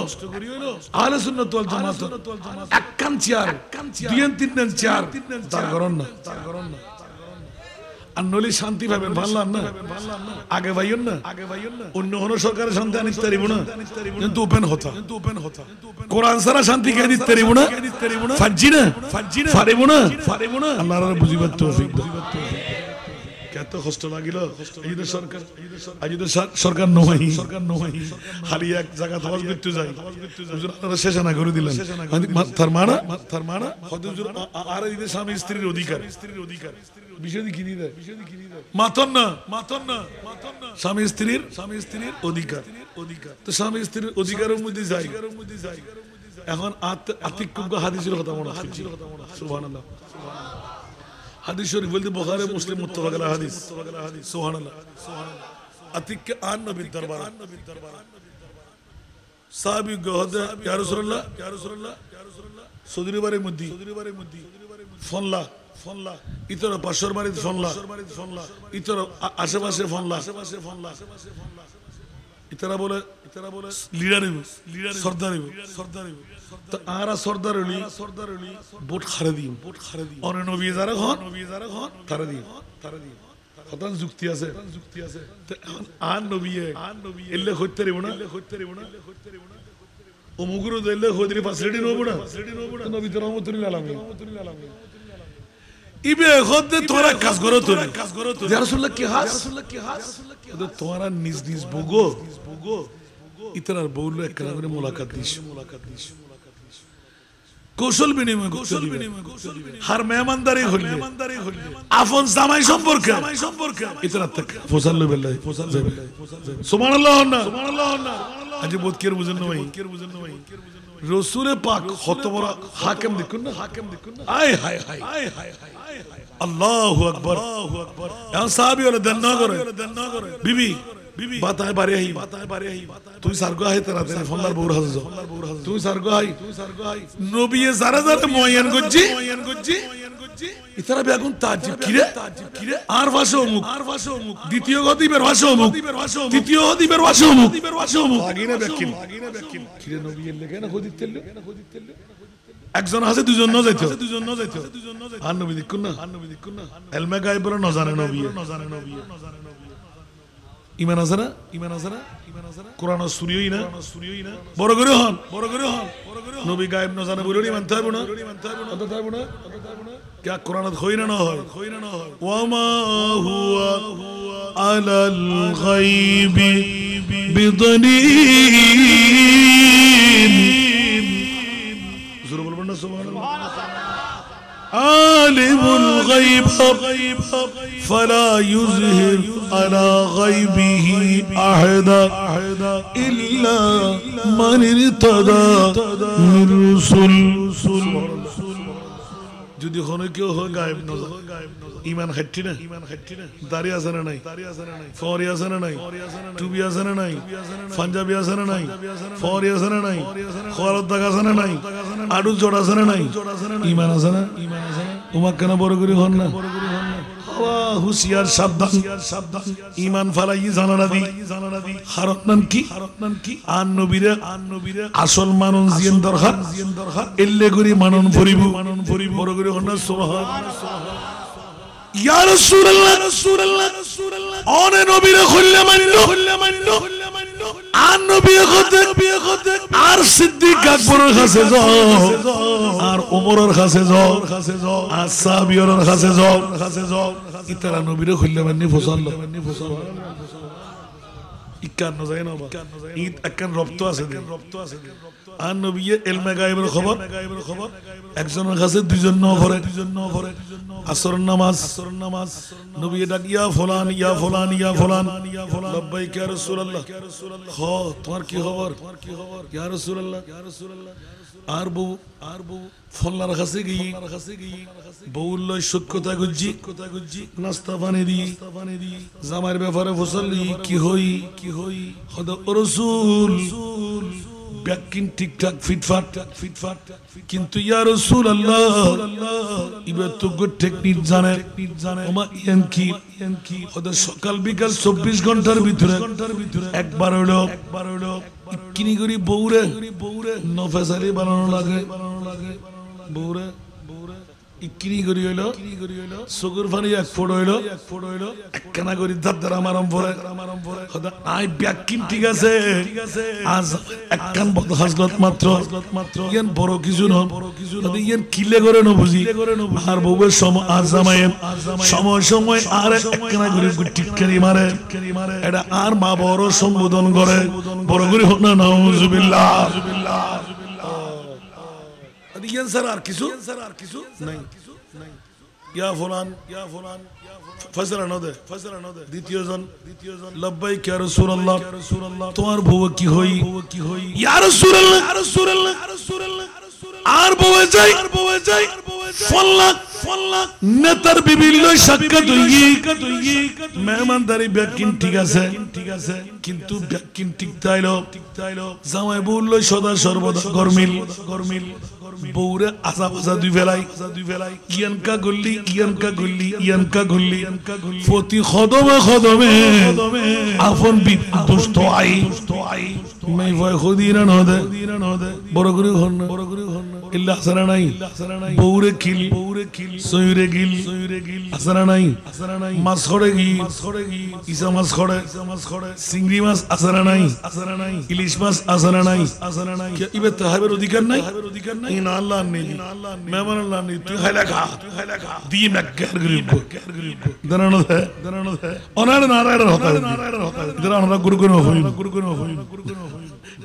Speaker 1: আহলে সুন্নাত ওয়াল জামাত এক কান চেয়ার দুই তিন কান চেয়ার তার করন না আর নলি শান্তি পাবেন ভাবলাম না আগে ভাইয়েন না অন্য কোন সরকারের শান্তি আনিতে পারিব না কিন্তু ওপেন হতা কোরআন সারা শান্তি কে দিতে পারিব না ফাজি না পারিব না আল্লাহর বুঝিবার তৌফিক কত কষ্ট লাগিল এই যে সরকার নয় খালি এক জায়গা হজ করতে যায় হুজুর আপনারা শেষ না করে দিলেন তার মানা হুজুর আর এই যে স্বামী স্ত্রীর অধিকার বিষয় কি দিবে মাতন না স্বামী স্ত্রীর অধিকার তো স্বামী স্ত্রীর অধিকারের মধ্যে যাই এখন আতিকুম হাদিসের কথা মনে আছে সুবহানাল্লাহ হাদিস শরীফ বলতে বুখারী মুসলিম মুত্তাফাক আলাইহি হাদিস সুবহানাল্লাহ আতিক আন নবীর দরবার সাহাবী গহদা ইয়া রাসূলুল্লাহ সৌদির বারে মধ্যে ফনলা ইতর পাশর বাড়ি ফনলা ইতর আশেপাশে ফনলা ইতরা বলে লিডার সরদার তো আরা সরদার হলি ভোট খারে দিম অনে নবী যারা হন তারা দিম কতন যুক্তি আছে তো আন নবী এলে হইতে রিব না ও মুগুরু দেলে হইতে ফ্যাসিলিটি নব না নবী তো রহমাতুল্লাহ আলামিন ইবে খোদে তোরা কাজ করো তো ইয়া রাসূলুল্লাহ কি হাস তো তোরা নিজ বুগো ইতরার বউল একলা করে মুলাকাত দিস কৌশল বিনিময় হার মেহমানদারি হইলে আপন জামাই সম্পর্কে ইতরা তক ফজল বিল্লাহ সুবহানাল্লাহ আজ বহুত কের বুঝন না ভাই রাসূল পাক কত বড় হাকিম দেখুন না আয় হায় আল্লাহু আকবার এখন সাহাবী হলে দেন না করে বিবি বাতায় বারে আই তুই সারগো আই তারা তেরে ফোনদার বউর হাজো তুই সারগো আই নবী যারা মুয়ায়্যান গজ্জি ইতারা বেগুন তাজিব কিরে আর ভাষা অমুক দ্বিতীয় গদিবের ভাষা অমুক তৃতীয় গদিবের ভাষা অমুক লাগিনা বেকিন কিরে নবী এর লেগে না গদিতেল একজন আছে দুজন না যাইতো আর নবী দেখুন না এলমে গায়বের না জানে নবী ইমান আছে না কোরআন সুরিয়ই না বড় করে হন নবী গায়েব না জানে বলে মানতে হবে না क्या कुरान खोई ना হয় ওয়ামা হুয়া আলাল গায়বি বিদনীন জোরে বলবেন না সুবহানাল্লাহ আলিমুল গায়ব ফালা ইউযহির আলা গায়বিহি আহাদা ইল্লা মান ইরতাদা মির রাসূল যদি কোনো কেউ হয় গায়েব নজর ইমান খাটছি না দাড়ি আছে না নাই ফরি আছে না নাই টুপি আছে না নাই পাঞ্জাবি আছে না নাই ফরি আছে না নাই খোয়ালত দাগ আছে না নাই আডু জোড় আছে না নাই ইমান আছে না তোমাক কেন বড় করে হন না হুশিয়ার সাবধান ইমান ফালাই জানানা দি হারতনান কি আন নবীরে আসল মানুষ জিয়ান দরকার এল্লে করি মানুন পরিব বড় করে হন না সুবহানাল্লাহ ইয়া রাসূলুল্লাহ অনে নবীরে খুললে মানলো আর নবী খতে আর সিদ্দিক আকবরের কাছে যাও আর ওমরের কাছে যাও আর সাহাবীদের কাছে যাও ইতারা নবীরে খুললে মাননি ফসল ইকান্ন যায় না ঈদ একখান রপ্ত আছে আর নবী ইলমে গায়েবের খবর একজনের কাছে দুইজন ন পড়ে আসর নামাজ নবী ডাক ইয়া ফুলান লাব্বাইক ইয়া রাসূলুল্লাহ হ তোমার কি খবর ইয়া রাসূলুল্লাহ আর বউ ফল্লার কাছে গিয়ে বউল সত্যতা গুজি নাস্তা পানি দি জামার ব্যাপারে ফসলি কি হই হদ রাসূল ব্যাকিন ঠিকঠাক ফিটফাট কিন্তু ইয়া রাসূলুল্লাহ ইবে তো গুড টেকনিক জানে ওমা ইয়ানকি হদ সকাল বিকাল 24 ঘন্টার ভিতরে একবার হলো কিনি করি বউরে নফেসালি বানানো লাগে বউরে ইকিনি করি হইলো চকুর পানি এক ফোট হইলো একখানা করি দাদার আমার আই ব্যাকিন ঠিক আছে আজ একখান হাজলত মাত্র ইয়ান বড় কিছু নয় ইয়ান কিলে করে ন বুঝি আর বউয়ের আর জামাইয়ের সময় আর একখানা করে টিটকারি মারে এটা আর মা বড় সম্বোধন করে বড় করে হোক না নাউজুবিল্লাহ ইয়ান স্যার আর কিছু নাই ইয়া ফুলান ফজরা নদে দ্বিতীয় জন লাব্বাইক ইয়া রাসূলুল্লাহ তোমার বউ কি হই ইয়া রাসূলুল্লাহ আর বউ যাই ফল্লাক নেতার বিভিন্ন সাক্ষাৎ হই মেহমানদারি ব্যাকিন ঠিক আছে কিন্তু ব্যাকিন ঠিক তাইলো জামাই বউল সদা সর্বদা গরমিল বউরে আসা পাশা দুই ফেলাই ইয়ানকা গল্লি প্রতি খদমে আপন দুষ্ট আই মাই ভয় খদিরা নদে বড় করে হন ইল্লা আসরা নাই বউরে কিল সয়ুরে গিল আসরা নাই মাছ খড়ে গি ইসা মাছ খড়ে চিংড়ি মাছ আসরা নাই ইলিশ মাছ আসরা নাই ইবে তাহাবের অধিকার নাই ইন আল্লাহ নেই মেহমান আল্লাহ নেই তুই খাইলা খা দিন একগার গরিব দাঁড়ানো অনার নারায়ণ হতা দাঁড়ানো গুরুগুণ হই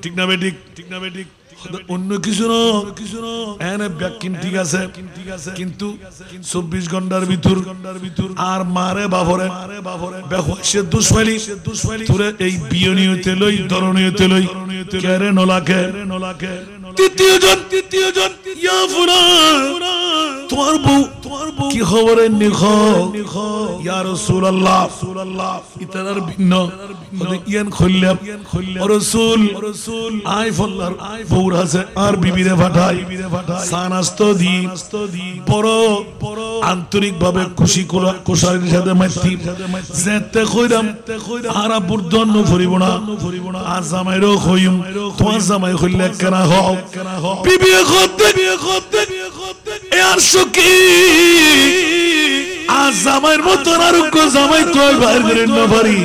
Speaker 1: ঠিক না বেঠিক অন্য কিছু এনে ব্যাকিন ঠিক আছে কিন্তু 24 ঘন্টার ভিতর আর মারে বাবরে বেহসে দুশফালি তোরে এই বিয়নিয়তে লই দরনিয়তে লই কেরে নলাকে তৃতীয় জন ইয়া ফুলান তোমার বউ কি খবরে নিখ ইয়া রাসূলুল্লাহ ইতার ভিন্ন ইয়ান খল্লাম রাসূল আই ফল্লার বউর আছে আর বিবিরে পাঠাই সানাস্ত দি বড় আন্তরিক ভাবে খুশি কোশারির সাথে মাইতি যেতে কইরাম আর বুর্ধন্য ফরিব না আর জামাইরও কইম তোমার জামাই কইলে কেনা হও বিবি খতে আর সুকি আর জামাইর মতো আরোগ্য জামাই কই বাইর করে না পারি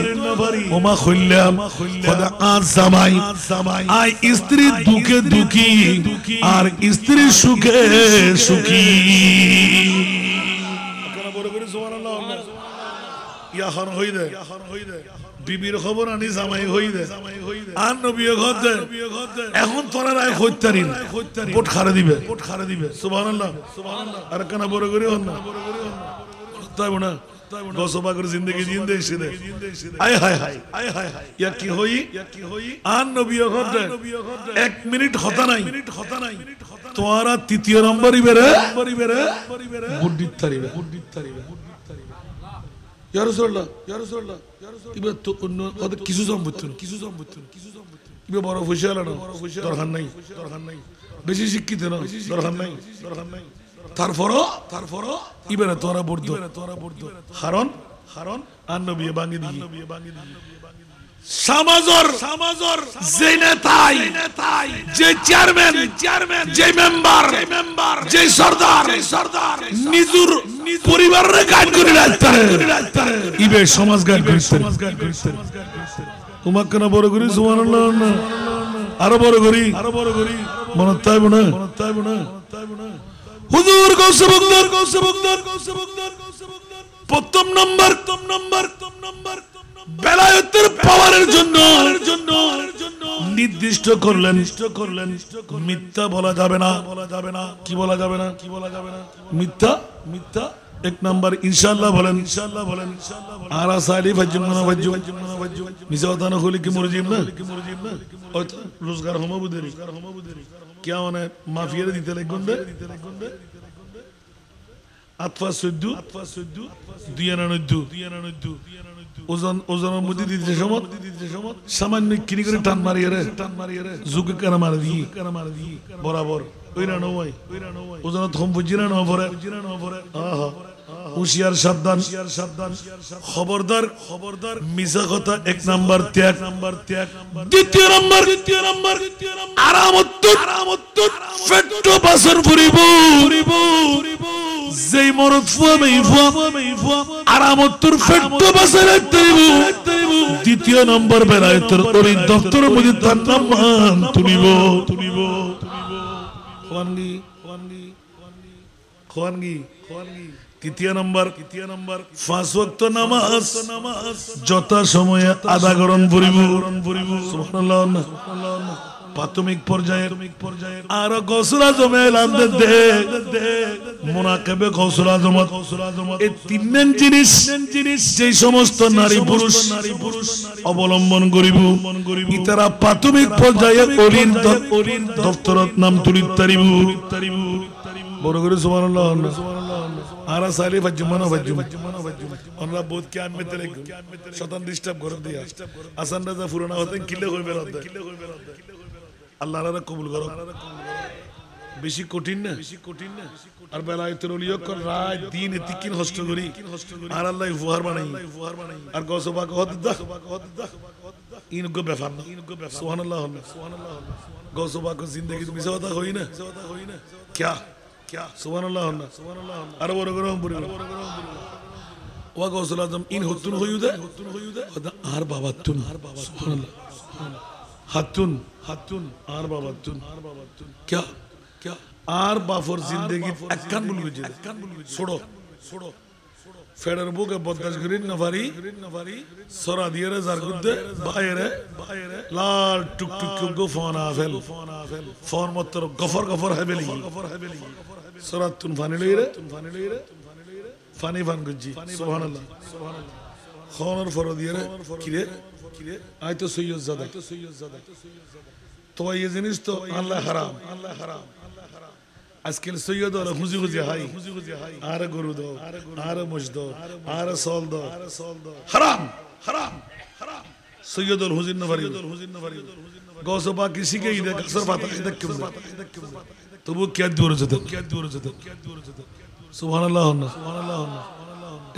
Speaker 1: ওমা কইলাম খোদা আর জামাই আই স্ত্রী দুঃখে দুঃখী আর স্ত্রী সুখে সুখী বড় করে সুবহানাল্লাহ ইয়া হর হই দে বিবির খবর আনি জামাই হই দে আর নবী ঘর এখন তোরা রায় হইতারি না ভোট খারে দিবে সুবহানাল্লাহ আর কানা বড় করে হন না তাই না গসবা করে জিন্দেগি জিন্দে এসে আয় হায় হায় ইয়া কি হই আর নবী ঘর 1 মিনিট হতা নাই তোরা তৃতীয় নম্বরই বেরে ভোট দিতারিবে ইয়া রাসূলুল্লাহ ইবা তো অন্য ওদের কিছু সম্পত্তি ইবা বড় ফুশালা না দরকার নাই বেশি শিক্ষিত না দরকার নাই তারপরও ইবারে তোরা বর্দ হারন আর নবী ভাঙি দিয়ে সমাজর যে নেতাই যে চেয়ারম্যান যে মেম্বার যে সরদার নিজুর পরিবারের গাইড করে রাখতে ইবে সমাজ গাইড করতে তোমাকে না বড় করি সুবহানাল্লাহ আরো বড় করি মনে তাইব না হুজুর গৌসে বকদার প্রথম নম্বর বেলায়েতের পাওয়ারের জন্য নির্দিষ্ট করলেন মিথ্যা বলা যাবে না কি বলা যাবে না মিথ্যা এক নাম্বার ইনশাআল্লাহ বলেন আর সাইলি ফাজুনা মিছা কথা না হলে কি মুরজিম না ওই তো রোজগার হমাবুদেরি क्या होना है माफिया দিতে লাগবে আতফা সুদ্দু 99 ওজনের মধ্যে দিতে সময় সামান্য কিনি করে টান মারিয়ে রে যুগে কানা মার দি বরাবর ওইরা নয় ওজন থম বুঝিনা না পরে আহা হুশিয়ার সাবধান খবরদার মিছা কথা এক নাম্বার ত্যাগ দ্বিতীয় নাম্বার আরামত ফেট্টো বাসন ফুরিব যেই মরদ ফুয়া আরামতর ফেট্টো বাসন রাখতেইব দ্বিতীয় নম্বর বেলায়েতের ওই দপ্তরের মধ্যে তার নাম তুলিব খোয়ানগি তৃতীয় নম্বর 5 ওয়াক্ত নামাজ যথা সময়ে আদা গ্রহণ করিব সুবহানাল্লাহ প্রাথমিক পর্যায়ে আর গৌসুল আজম এলান দে মুনাকাবে গৌসুল আজম এই তিন জিনিস যে সমস্ত নারী পুরুষ অবলম্বন করিব ইতারা প্রাথমিক পর্যায়ে ওলির দপ্তরত নাম তুলিত তারিব বড় করে সুবহানাল্লাহ আরা সাইলে ফাজুমানা আমরা বহুত কে আনমে তেলে শতান ডিস্টার্ব করে দিয়া আসান রাজা ফুরনা হতেন কিলে কইবে রাতে আল্লাহ তাআলা কবুল করো বেশি কঠিন না আর বেলায়েতের ওলিও কর রাত দিন তিকিন হস্ত করি আর আল্লাহ ফুহার বানাই আর গসবা কত দা ইনগো বেফান সুবহানাল্লাহ গসবা কো জিন্দেগি মিছা কথা হই না क्या सुबहानल्लाह अरे बरो गरम बुरी वा गौसुल आजम इन हुतुन होयुदे आर बाबातुन सुबहानल्लाह हातुन आर बाबातुन क्या आर बाफर जिंदगी अक्कान बुल गुजे छोड़ो फेडर बुके बददाश ग्रीन नफारी सरा दिए रे जारगुदे बाहरे लाल टुक को फोन आफेल फोन मत गफर है बेली सरात तुन फानी लईरे फानी फान गुजी सुबहानल्लाह खानर फरो दिए रे किरे आय तो सैयद ज़ादा तो ये जिनिस तो अल्लाह हराम আজকাল সৈয়দ আর খুঁজি হাই আর গরু দাও আর মোষ দাও আর সল দাও হারাম সৈয়দ আর হুজিন নভারি গৌস বাকি শিখে ইদে কসর পাতা ইদে কিম তবু কি দূর যেতে সুবহানাল্লাহ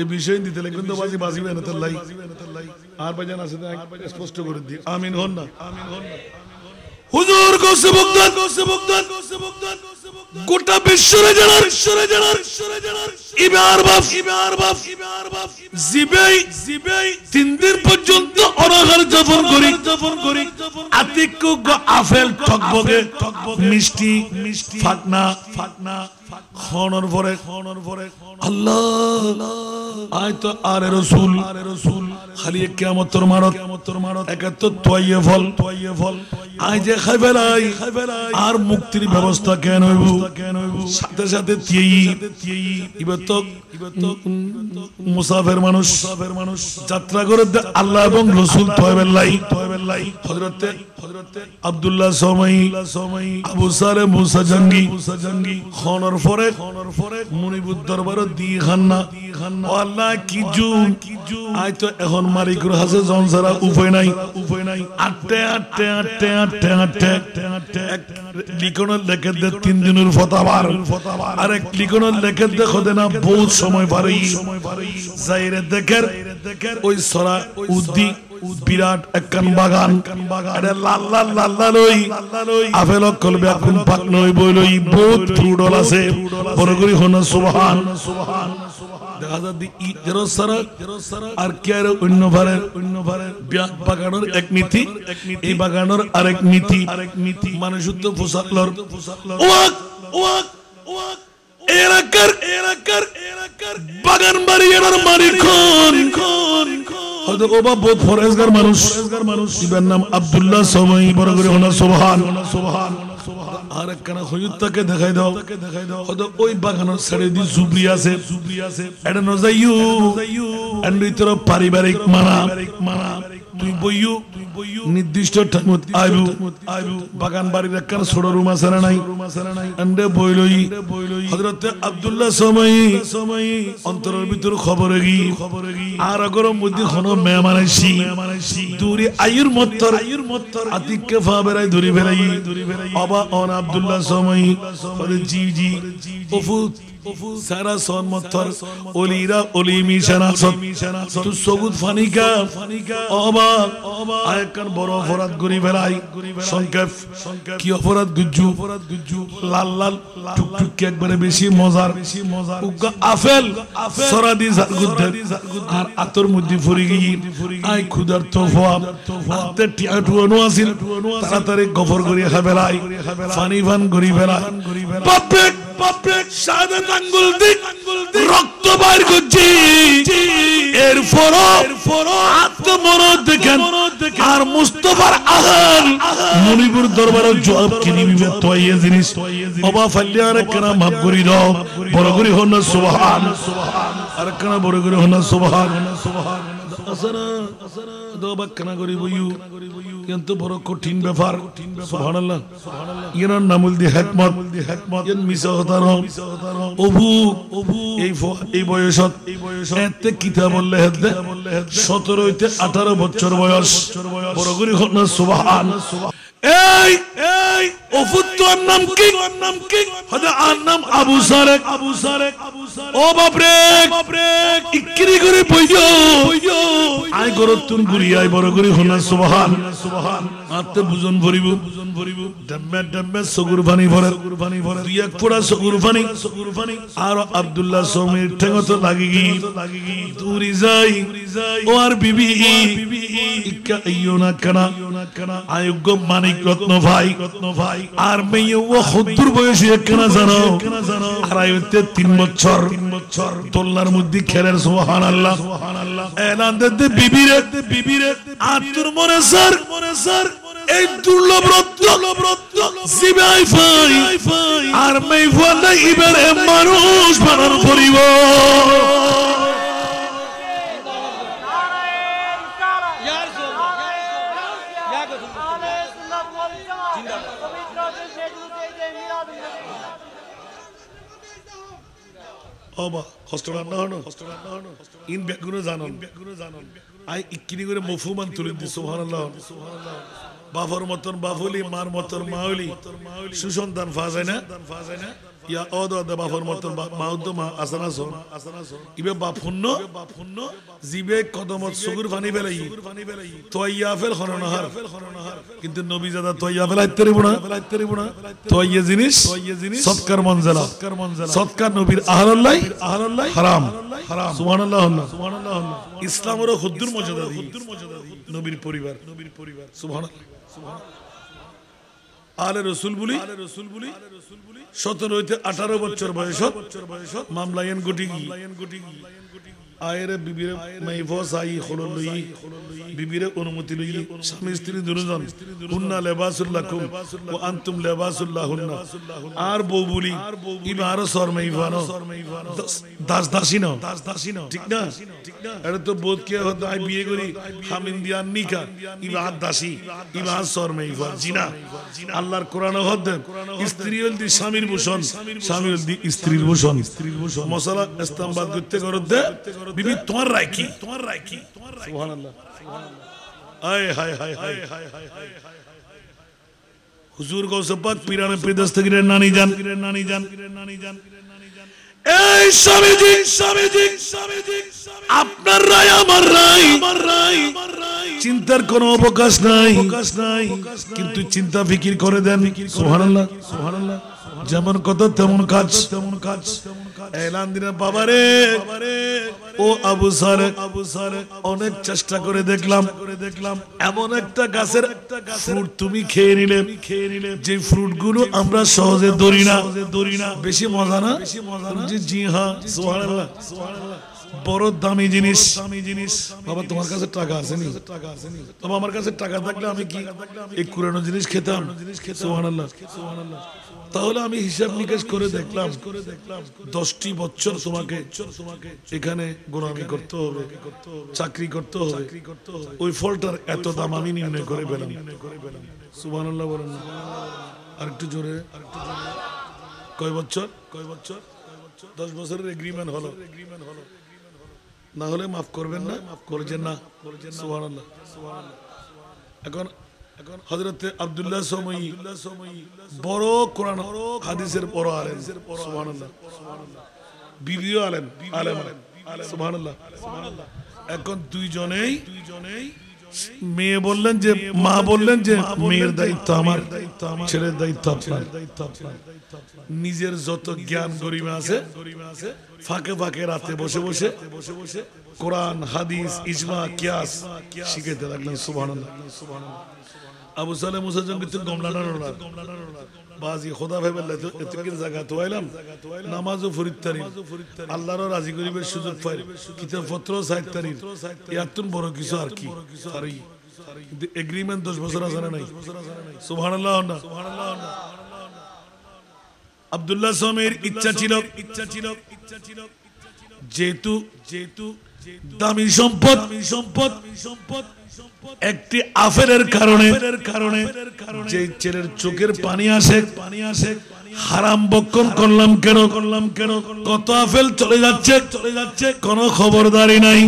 Speaker 1: এই বিষয় দিতে লাগবেন তো বাজি বেনাতাল্লাহ আর বাজান আছে স্পষ্ট করে দি আমিন হন না হুজুর গৌসে বগদাদ গোটা বিশ্বরে জানার এবার বাপ জিবেই 3 দিন পর্যন্ত অনাহার যাপন করি আতিক আপেল টকবগে মিষ্টি ফাকনা খাওয়ানোর পরে আল্লাহ আয় তো আরে রসুল খালি কিয়ামতের মারত একাত্তর তোয়াইয়ে ফল আয় যে খাই ফেলাই আর মুক্তির ব্যবস্থা কেন হইব সাথে সাথে এবার তো মুসাফির মানুষ যাত্রা করে আল্লাহ এবং রসুল তোয়াইবেল্লাই হযরতে আব্দুল্লাহ সোমাই আবু সালে মুসা জাঙ্গি খাওয়ানোর পরে মুনিবুর দরবার দিয়ে খান্না আল্লাহ কি জুন আয় তো এখন মালিকের হাতে জন ছাড়া উপায় নাই আটতে লিখনের লেখে দে 3 দিনের ফতাবার আর এক লিখনের লেখে দেখো দে না বহুত সময় পারে যাইরে দেখের ওই সরা উদ্দি বিরাট একখান বাগান এটা লাল লই আপেল কলবে এখন পাক নই বইলই বহুত ফ্রুটল আছে বড় করে হনা সুবহান দেখা যায় আর কি আর অন্য ভারের বাগানের এক নীতি এই বাগানের আরেক নীতি মানুষ তো পোশাকলর এলাকার বাগান বাড়ি এর মালিক হয়তো ওবা বহুত ফরেজগার মানুষ ইবার নাম আব্দুল্লাহ সোমাই বড় করে হনা সুবহান আর একখানা হয়ুত্তাকে দেখাই দাও হয়তো ওই বাগানের ছেড়ে দি জুবরি আছে এটা ন যাইও এন্ড ভিতর পারিবারিক মানা তুই বইয়ু নির্দিষ্ট টাইমত আইবু বাগান বাড়ির একখান ছোট রুম আছে না নাই এন্ডে বইলই হযরত আব্দুল্লাহ সোমাই অন্তরের ভিতর খবরে গি আর আগর মধ্যে কোন মেহমান আইছি দূরে আয়ুর মত্তর আতিককে ফাবেরাই দূরে বেরাই অবা অন আব্দুল্লাহ সোমাই বলে জি সারা সন মত্তর ওলিরা ওলি মিশানা তু সগুদ ফানিকা অবা আয়কান বড় অপরাধ করি বেলাই সংক্ষেপ কি অপরাধ গুজ্জু লাল টুকটুক একবারে বেশি মজার উগা আপেল সরাদি জারগুদ্দের আর আতর মধ্যে ফুরি গই আই খুদার তোফা আতে টিয়াটুনো আছিল তাড়াতাড়ি গফর করি খাবেলাই ফানি ফান করি বেলা বাপরে শাহাদাত আঙ্গুল দিক রক্ত বাইর করছি এর ফরো আত্মমরদ দেখেন আর মুস্তাফার আহাল মনিপুর দরবারের জবাব কি নিবে তোয়ে জিনিস বাবা ফালিয়ার কেনা মাফ করি দাও বড় করে হন সুবহান আর কেনা বড় করে হন সুবহান আসনা দোবা কেনা করি বইউ কিন্তু বড় কঠিন ব্যাপার সুবহানাল্লাহ ইয়ার নামুল দি হিকমত ইয়ান মিছা কথা ওবু এই বয়সত এতে কিতাব বললে হেদে 17 হইতে 18 বছর বয়স বড় করে হন সুবহান এই ওফুত্তর নাম কি হদা আর নাম আবু সারেক ও বাপরে ইকরি করে বইয়ো আই গরতুন গুরি আই বড় করে হনা সুবহান আতে বুজন ভরিব ডম্মে সগুর পানি ভরে দুই এক ফোঁটা সগুর পানি আর আব্দুল্লাহ সোমের ঠেঙ্গত লাগি দূরি যাই ও আর বিবি ইকা ইয়োনা কানা আয়োগ্য মানিক রত্ন ভাই আর মেয়ে ও খুদ্দুর বয়সী একখানা জানো আর আয়তে 3 বছর তোল্লার মধ্যে খেলের সুবহানাল্লাহ এলান দে বিবিরে আর তোর মনে স্যার এই দুর্লভ রত্ন জিবাই ফাই আর মেয়ে ফানা ইবার মানুষ বানার করিব অবা হস্টলার না হনো ইন বেগুনো জানন আই ইকিনি করে মফহুমান তুলে দি সুবহানাল্লাহ বাফর মতন বাফুলি মার মতন মাউলি সুসন্তান ফাজায় না ইয়া ওদা দা বাফর মতন মাউদ মা আসানাসো ইবে বাফুন্ন জিবে কদমত সুগুর পানি ফেলাই তোয়া ফেল খননহার কিন্তু নবী জাদা তোয়া ফেলাইতে রিব না তোয়া জিনিস সৎকার মঞ্জলা সৎকার নবীর আহলাল্লাহ হারাম সুবহানাল্লাহ ইসলামের হুদ্দুর মর্যাদা নবীর পরিবার সুবহানাল্লাহ আলে রাসূল বলি 17 হইতে 18 বছর বয়স মামলায়ন গটি আয়েরে বিবিরে মাইফস আই খললই বিবিরে অনুমতি লই স্বামী স্ত্রী দুজন হুন্না লিবাসুল লাকুম ওয়া আনতুম লিবাসুল লাহুন্না আর বউ বলি ইবারো শর্মাইফানো দাসী ন ঠিক না এটা তো বোধ কি হতো আই বিয়ে করি হামিন দিয়ান নিকা ইবাদ দাসী ইবাদ শর্মাইফা জিনা আল্লাহর কোরআনে হদ স্ত্রী হলদি স্বামীর ভূষণ স্বামী হলদি স্ত্রীর ভূষণ মশলা ইস্তেমবাদ করতে করতে বিবি তোমার রায় কি সুবহানাল্লাহ আয় হায় হায় হায় হুজুর গৌস পাক পীরানে পীরদস্তগীরের নানি জান এই স্বামীজি আপনার রায় আমার রায় চিন্তার কোনো অবকাশ নাই কিন্তু চিন্তা ফিকির করে দেন সুবহানাল্লাহ যেমন কথা তেমন কাজ এলান দিনের বাবারে ও আবু সালেক অনেক চেষ্টা করে দেখলাম এমন একটা গাছের ফ্রুট তুমি খেয়ে নিলে যে ফ্রুট গুলো আমরা সহজে ধরি না বেশি মজা না জি হ্যাঁ সুবহানাল্লাহ বড় দামি জিনিস বাবা তোমার কাছে টাকা আছে নি তবে আমার কাছে টাকা থাকলে আমি কি এই কুরানো জিনিস খেতাম সুবহানাল্লাহ তাহলে আমি হিসাব নিকাশ করে দেখলাম 10টি বছর তোমাকে এখানে গোলামি করতে হবে চাকরি করতে হবে ওই ফলটার এত দাম আমি নির্ণয় করে পেলাম সুবহানাল্লাহ বলেন আর একটু জোরে কয় বছর 10 বছরের এগ্রিমেন্ট হলো না হলে মাফ করবেন না বলেছেন না সুবহানাল্লাহ এখন হযরত আব্দুল্লাহ সোমাই বড় কোরআন হাদিসের বড় আলেম সুবহানাল্লাহ বিবিও আলেম সুবহানাল্লাহ এখন দুইজনেই মেয়ে বললেন যে মা বললেন যে মেয়ের দায়িত্ব আমার ছেলের দায়িত্ব আপনার নিজের যত জ্ঞান গরিমা আছে ফাঁকে ফাঁকে রাতে বসে বসে কোরআন হাদিস ইজমা কিয়াস শিখাইতে লাগলেন সুবহানাল্লাহ আবু সালেহ মুসা জঙ্গিত গমলানা বাজি খোদা ভাই বললে তো এতকির জায়গা তো আইলাম নামাজও ফরিদতারি আল্লাহর রাজি করিবের সুযোগ পাই কিতাবপত্র সাহিত্যারি ইয়াতুন বড় কিছু আর কি সারি এগ্রিমেন্ট 10 বছর আছে না নাই সুবহানাল্লাহ আব্দুল্লাহ সোমের ইচ্ছা ছিল যেহেতু দামি সম্পদ একটি আফেরের কারণে যে ছেলের চোখের পানি আসে হারাম বক্ষণ করলাম কেন কত আফেল চলে যাচ্ছে কোনো খবরদারি নাই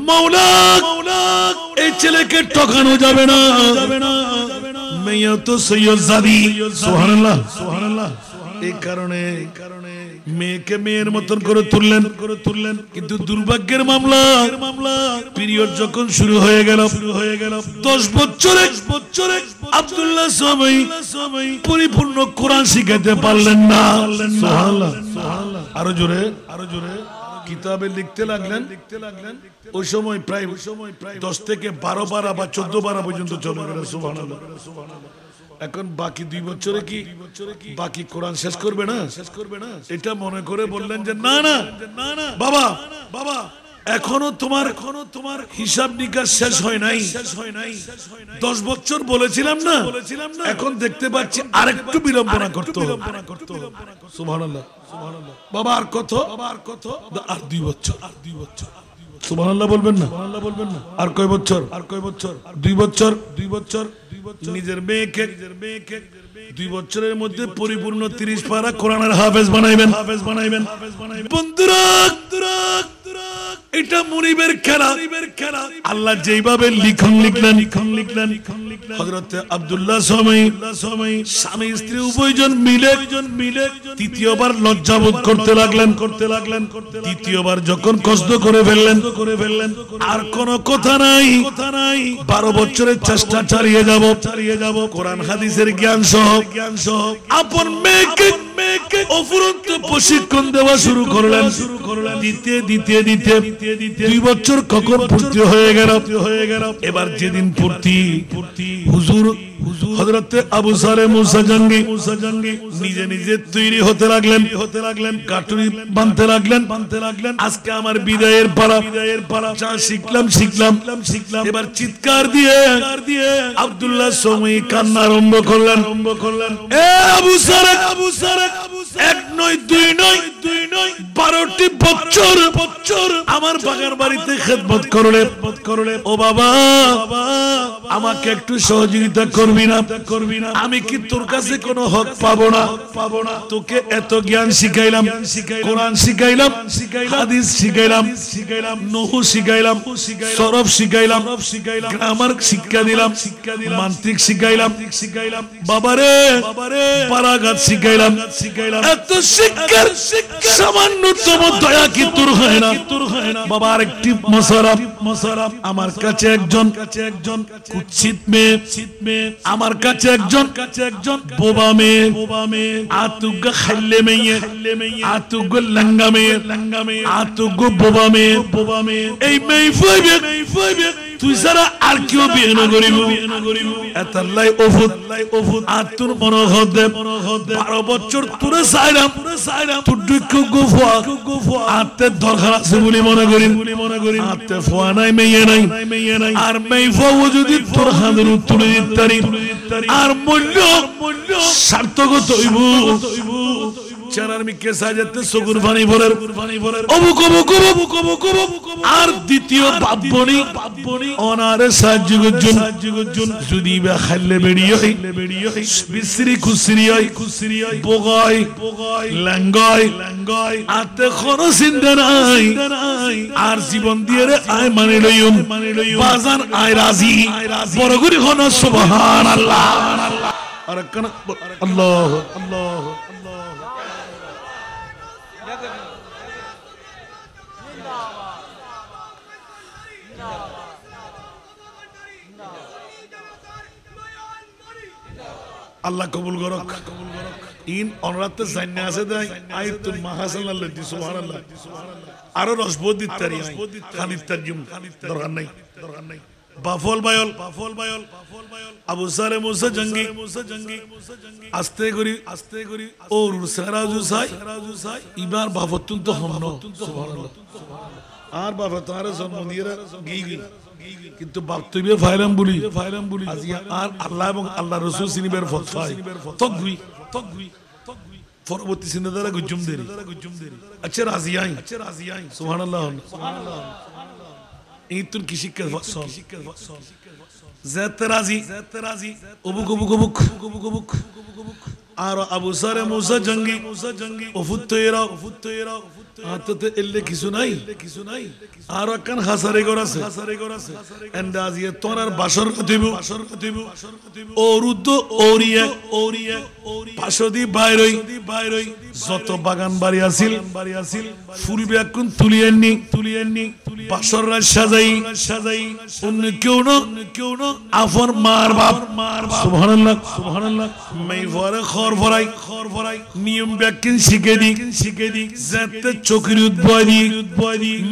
Speaker 1: মাওলা এই ছেলেকে ঠকানো যাবে না মেয়ে তো সৈয়দ জাদি সুবহানাল্লাহ এই কারণে মেয়েকে মেয়ের মতন করে তুললেন কিন্তু দুর্ভাগ্যের মামলা পিরিয়ড যখন শুরু হয়ে গেল 10 বছরে আব্দুল্লাহ সোমাই পরিপূর্ণ কোরআন শিখাতে পারলেন না সুবহানাল্লাহ আরো জোরে কিতাবে লিখতে লাগলেন ওই সময় প্রায় 10 থেকে 12 বার বা 14 বার পর্যন্ত চলে গেল সুবহানাল্লাহ এখন বাকি 2 বছরে কি বাকি কোরআন শেষ করবে না এটা মনে করে বললেন যে না বাবা এখনো তোমার হিসাব নিকাশ শেষ হয় নাই 10 বছর বলেছিলাম না এখন দেখতে পাচ্ছি আরেকটু বিলম্বনা করতে হবে সুবহানাল্লাহ বাবা আর কত আর 2 বছর সুবহানাল্লাহ বলবেন না আর কয় বছর 2 বছর নিজের মেয়েকে 2 বছরের মধ্যে পরিপূর্ণ 30 পারা কোরআনের হাফেজ বানাইবেন বন্ধুরা এটা মুনিবের খেলা আল্লাহ যেইভাবে লিখন লিখলেন হযরত আব্দুল্লাহ সময় স্বামী স্ত্রী উভয়জন মিলে তৃতীয়বার লজ্জাবোধ করতে লাগলেন তৃতীয়বার যখন কষ্ট করে ফেললেন আর কোন কথা নাই 12 বছরের চেষ্টা চালিয়ে যাব কোরআন হাদিসের জ্ঞান সহ আপন মেয়েকে অফুরন্ত প্রশিক্ষণ দেওয়া শুরু করলেন দিতে 2 বছর কখন পূর্তি হয়ে গেল এবার যেদিন পূর্তি হুজুর হযরত আবু সালেহ মুসা জঙ্গি নিজে তৈরি হতে লাগলেন কাটুরি বাঁধতে লাগলেন আজকে আমার বিদায়ের পালা যা শিখলাম এবার চিৎকার দিয়ে আব্দুল্লাহ সময় কান্না আরম্ভ করলেন এ আবু সালেহ 1 নয় 2 নয় 12টি বছর আমার বাগান বাড়িতে খেদমত করলে ও বাবা আমাকে একটু সহযোগিতা করবি না আমি কি তোর কাছে কোনো হক পাবো না তোকে এত জ্ঞান শিখাইলাম কোরআন শিখাইলাম হাদিস শিখাইলাম নহু শিখাইলাম সরফ শিখাইলাম গ্রামার শিক্ষা দিলাম মান্ত্রিক শিখাইলাম বাবারে পারাগাত শিখাইলাম এত শিক্ষার সামান্যতম দয়া কি তোর হয় না বাবা আরেকটি মশারা আমার কাছে একজন কুৎসিত মেয়ে আমার কাছে একজন বোবা মেয়ে আতুগা খাইলে মেয়ে আতুগা লাঙ্গা মেয়ে আতুগা বোবা মেয়ে এই মেয়ে ফাইবে তুই সারা আর কেউ বিয়ে না করিব এতাল্লাই ওফুত আতুর মনোহদ 12 বছর তোরে চাইলাম তোর দুঃখ গোফা আতে দরকার আছে বলে মনে করি আতে ফোয়া নাই মেয়ে নাই আর মেয়ে ফাও যদি তোর হাতের তুলে দিতারি আর মূল্য সার্থকত হইব চারার মিকে সাজাতে সগুর পানি ভরের অবুক আর দ্বিতীয় বাপবনি অনারে সাহায্য করছেন যদি বা খাইলে বেরিয়ে বিশ্রী খুসরি হয় বগাই লাঙ্গাই আতে কোনো চিন্তা নাই আর জীবন দিয়ে রে আয় মানে লইম বাজান আয় রাজি বড় করে হন সুবহানাল্লাহ আর কান আল্লাহ আল্লাহ কবুল করক ইন অনরাতে জান্নাত আছে দেই আয়াতুল মাহাসাল্লাহ সুবহানাল্লাহ আরো রসবোধ দিতারি খালিদ তারজুম দরকার নাই বাফল বায়ল আবু সালেহ মুসা জঙ্গি আস্তে করি ও সারাজু সাই ইবার বাফতুন তো হমন সুবহানাল্লাহ আর বাবা তার জন্ম দিয়ে গই কিন্তু বাপতবে ফাইলাম বলি আর আল্লাহ এবং আল্লাহ রাসূল সিনিবের ফতফাই তকবি পরবর্তী সিনদারা গুজুম দেরি আচ্ছা রাজিয়াই সুবহানাল্লাহ এই তুন কি শিক্ষা ফসল জাত রাজি অবুক আর আবু সালেহ মুসা জঙ্গি ওফুতয়রা আততে এলে কিছু নাই আর কান হাসারে গরাছে এন্দাজিয়ে তোনার বাসর কতিব ওরুদ ওরিয়া পাশদি বাইরই যত বাগান বাড়ি আছিল ফুল বেকুন তুলিয়েননি বাসর রাত সাজাই অন্য কেউ না আফর মার বাপ সুবহানাল্লাহ মাই ফরে খর ভরাই নিয়ম ব্যাকিন শিখে দি যাতে চোখের উদ্বয়দি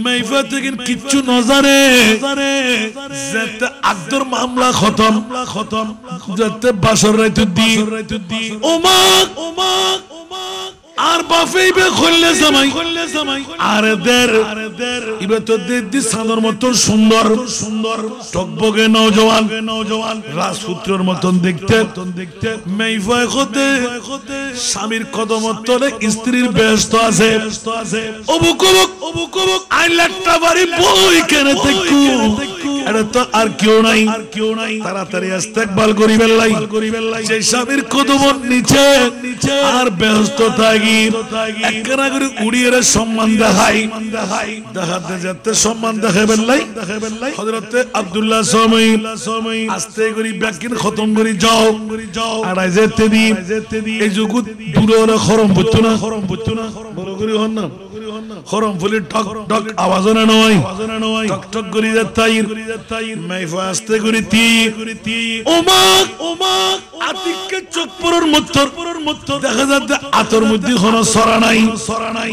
Speaker 1: মাইফা থেকে কিচ্ছু নজারে যাতে আকদর মামলা খতম যাতে বাসর রাত দি ওমা আর বাফেই বে খুললে জামাই আর দের ইবে তো দেদি সাদর মতো সুন্দর টকবগে নওজওয়ান রাজপুত্রের মতন দেখতে মেইফায় খতে স্বামীর কদমত তলে স্ত্রীর ব্যস্ত আছে অবুক আই লাট্টা বাড়ি বই কেনে দেখু এটা তো আর কেউ নাই তাড়াতাড়ি ইস্তেকবাল করি বেলাই যে স্বামীর কদমত নিচে আর ব্যস্ত থাকি একখানা করে উড়িয়ে সম্মান দেখাই দেখাতে যেতে সম্মান দেখাবেন লাই হযরতে আব্দুল্লাহ সময় আস্তে করি ব্যাকিন খতম করি যাও আর যেতে দি এই জগৎ দূরে খরম বুঝতো না বড় করি হন না খরম ফুলি টক টক আওয়াজ না নয় টক টক করি যাতাইর মাইফা আস্তে করি তি ওমা আতিককে চোখ পরর মত দেখা যাচ্ছে আতর মধ্যে কোন সরা নাই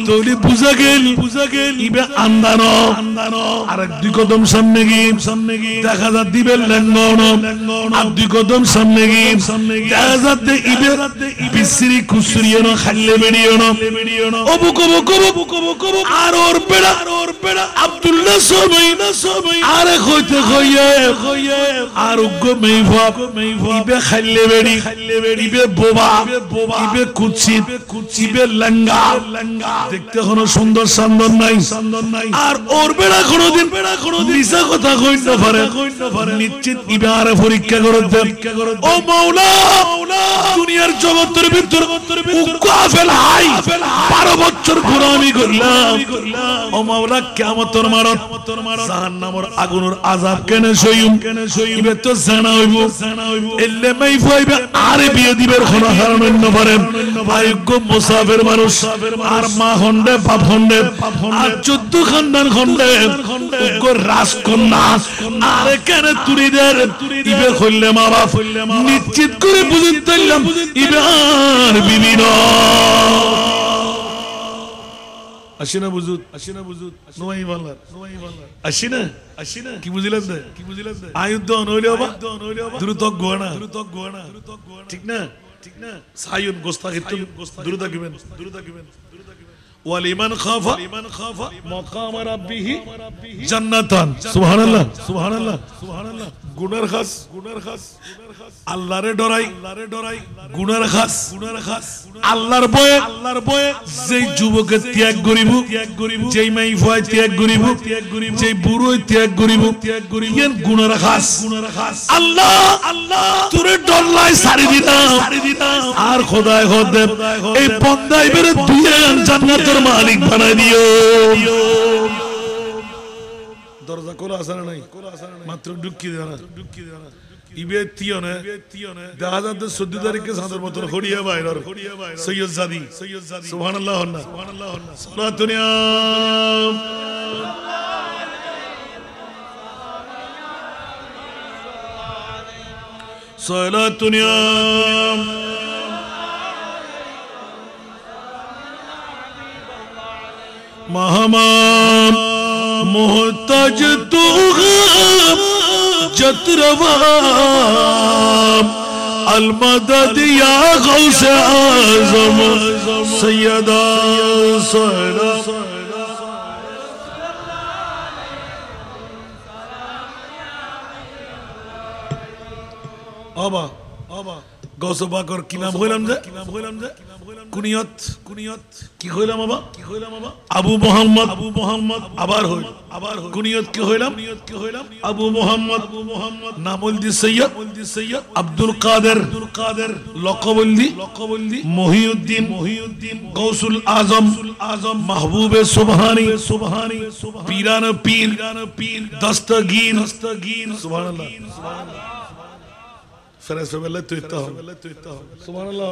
Speaker 1: তৈলি বুঝা গেল ইবে আন্দানো আরেক দুই কদম সামনে গিয়ে দেখা যাচ্ছে দিবে লেঙ্গন আর দুই কদম সামনে গিয়ে দেখা যাচ্ছে ইবে বিশ্রী খুসরিয়ানো খাইলে বেরিয়ানো অবুক আর ওর বেড়া আব্দুল্লাহ সবাই আরে হইতে হইয়ে আর উগ্র মেইভা ইবে খাইলে বেড়ি ইবে বোবা ইবে কুচিবে লঙ্গা দেখতে কোনো সুন্দর সান্দর নাই আর ওর বেড়া কোনোদিন মিছা কথা কইতে পারে নিশ্চিত ইবে আরে পরীক্ষা করে ও মাওলা দুনিয়ার জগতের ভিতর কাফেল হাই 12 বছর গোলামি করলাম ও মাওলা কিয়ামতের মারত জাহান্নামের আগুনের আযাব কেনে সইম ইবে তো জানা হইব এলে মাই ফাইবে আরে বিয়ে দিবের কোন কারণ ন পারে ভাগ্য মুসাফির মানুষ আর মা হন্ডে বাপ হন্ডে আর 14 খানদান হন্ডে উগ্র রাজকন্যা আরে কেনে তুরিদের ইবে কইলে মা বাপ নিশ্চিত করে বুঝিতে দিলাম ইবে আর বিবি ন আশিনা বুজুত নোয়াই বাংলার আশিনা কি বুঝিলেন আয়ুদ্ধ নইলে বাবা দ্রুত গোনা ঠিক না সায়ুন গোস্তাখিতুন দ্রুত গিবেন ওয়ালিমান খাফা মাকাম রাব্বিহি জান্নাতান সুবহানাল্লাহ গুনার খাস আল্লাহরে ডরাই গুনার খাস আল্লাহর ভয়ে যেই যুবকে ত্যাগ করিব যেই মাই ভয় ত্যাগ করিব যেই বুড়ো ত্যাগ করিব ইয়ান গুনার খাস আল্লাহ তোরে ডরলাই সারি দিতাম আর খোদায় খোদে এই বন্দাই বেরে দুনিয়া জান্নাতের মালিক বানাই দিও দরজা খোলা আছে না নাই মাত্র ঢুকি দেওয়া না ইবে তিয়নে দেখা যাচ্ছে 14 তারিখে সাদর মতন খড়িয়া বাইর সৈয়দ জাদি সুবহানাল্লাহ সালাতুনিয়া সালাতুনিয়া মাহমাম মুহতাজ তু जतरवाम अलमदद या गौस आज़म सैयदा सैयदा आबा गौस बाकर की नाम হইলাম যে কুনিয়ত কি হইলাম বাবা আবু মোহাম্মদ আবার হই কুনিয়ত কি হইলাম আবু মোহাম্মদ নামুলদি সৈয়দ আব্দুল কাদের লকবুলদি মহিউদ্দিন গৌসুল আজম মাহবুবে সুবহানী পীরান পীর দস্তগীর সুবহানাল্লাহ ফেরেশতা বলে তুই তো সুবহানাল্লাহ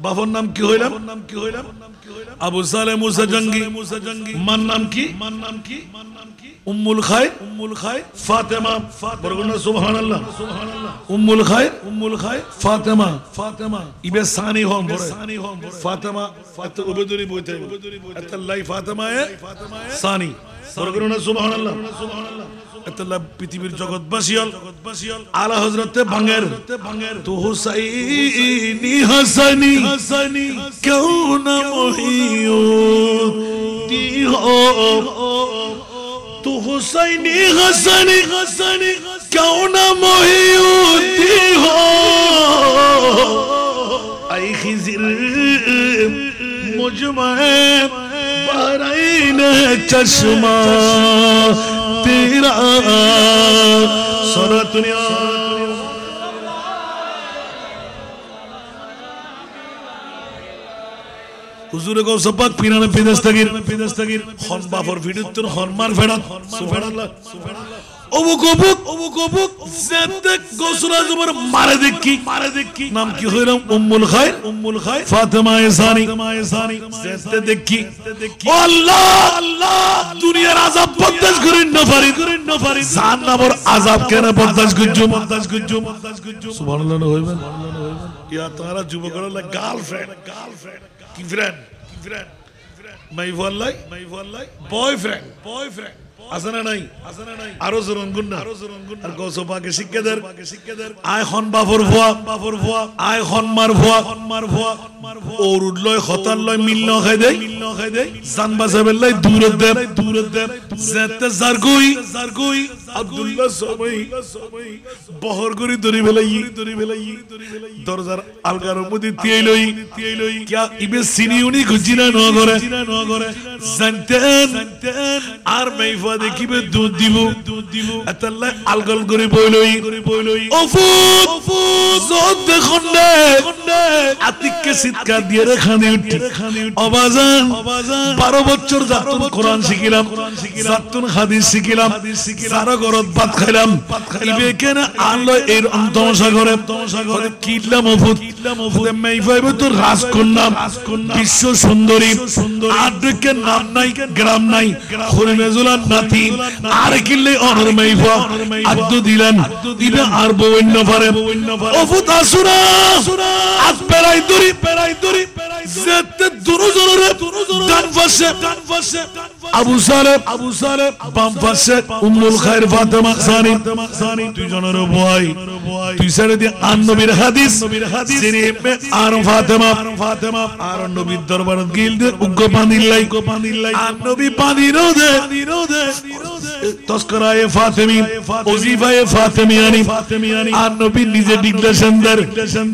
Speaker 1: বাবার নাম কি হইলাম আবু সালেহ মুসা জঙ্গি মান নাম কি উম্মুল খায় ফাতেমা বরগুনা সুবহানাল্লাহ উম্মুল খায় ফাতেমা ইবে সানি হম ফাতেমা উবদুরি বইতে আল্লাহ ফাতেমা সানি বরগুনা সুবহানাল্লাহ আল্লাহ পৃথিবীর জগৎবাসীল আলা হযরতে ভাঙের তো হুসাইনি হাসানি কেউ না মহিউদ্দি হো তো হুসাইনি হাসানি কেউ না মহিউদ্দি হো আই খিজির মুজমায়ে বাহরাইন চশমা तेरा सारा दुनिया হুজুরে গৌসে পাক পিরানে বিদেশ তাগির হন বাফর ভিডিওর হনমার ফেরাত সুবহানাল্লাহ অবুক যেতে গৌসুল আজমের মারে দেখি নাম কি হইল উম্মুল খায়র ফাতেমা ইসানি যেতে দেখি ও আল্লাহ দুনিয়ার আযাব বরদাশত করেন না পারি জাহান্নামের আযাব কেন বরদাশত করছো সুবহানাল্লাহ হইবেন ইয়া তারা যুবকরা গার্লফ্রেন্ড কি ফ্রেন্ড মাই ওয়াল্লাহ বয়ফ্রেন্ড আসনা নাই আরো জরুন গুন্না আর গৌসে পাকে শিক্ষা দের আয় হন বাফর ভুয়া আয় হন মার ভুয়া ওর উডলয় হতার লয় মিল ন খাই দেই জান বাঁচাবের লাই দূরত দে যেতে জারগুই আব্দুল্লাহ সময় বহর করি দরি ফেলাই দরজার আলগার মধ্যে তিয়াই লই কিয়া ইবে সিনি উনি গুজিনা ন করে জানতেন আর মাইফা দেখিবে দুধ দিব এতাল্লাহ আলগল করে বইলই অফুত জোদ দেখুন আতিককে চিৎকার দিয়ে খানি উঠি অবাজান 12 বছর যাতুন কোরআন শিখিলাম যাতুন হাদিস শিখিলাম সারা গরত ভাত খাইলাম ইবে কেন আলো এর অন্তমসা করে কিডলাম অফুত মাইফাইবে তো রাজকন্যা বিশ্ব সুন্দরী আড্ডকে নাম নাই গ্রাম নাই হরিমেজুলার নাতি আর কিল্লে অনর মাইফা আদ্দু দিলেন ইবে আর বইন্য পারে অফুত আসুরা আজ পেরাই দরি যেতে দুরুজরে ডান পাশে আবু সালেব বাম পাশে উম্মুল খায়র ফাতেমা সানি দুইজনের ভয় দুই সাইডে দিয়ে আর নবীর হাদিস যিনি আর ফাতেমা আর নবীর দরবারে গিলদে উগ্গ পানিলাই আর নবী পানি রোদে তস্করায়ে ফাতেমি ওজিফায়ে ফাতেমিয়ানি আর নবী নিজে ডিক্লেরেশনদার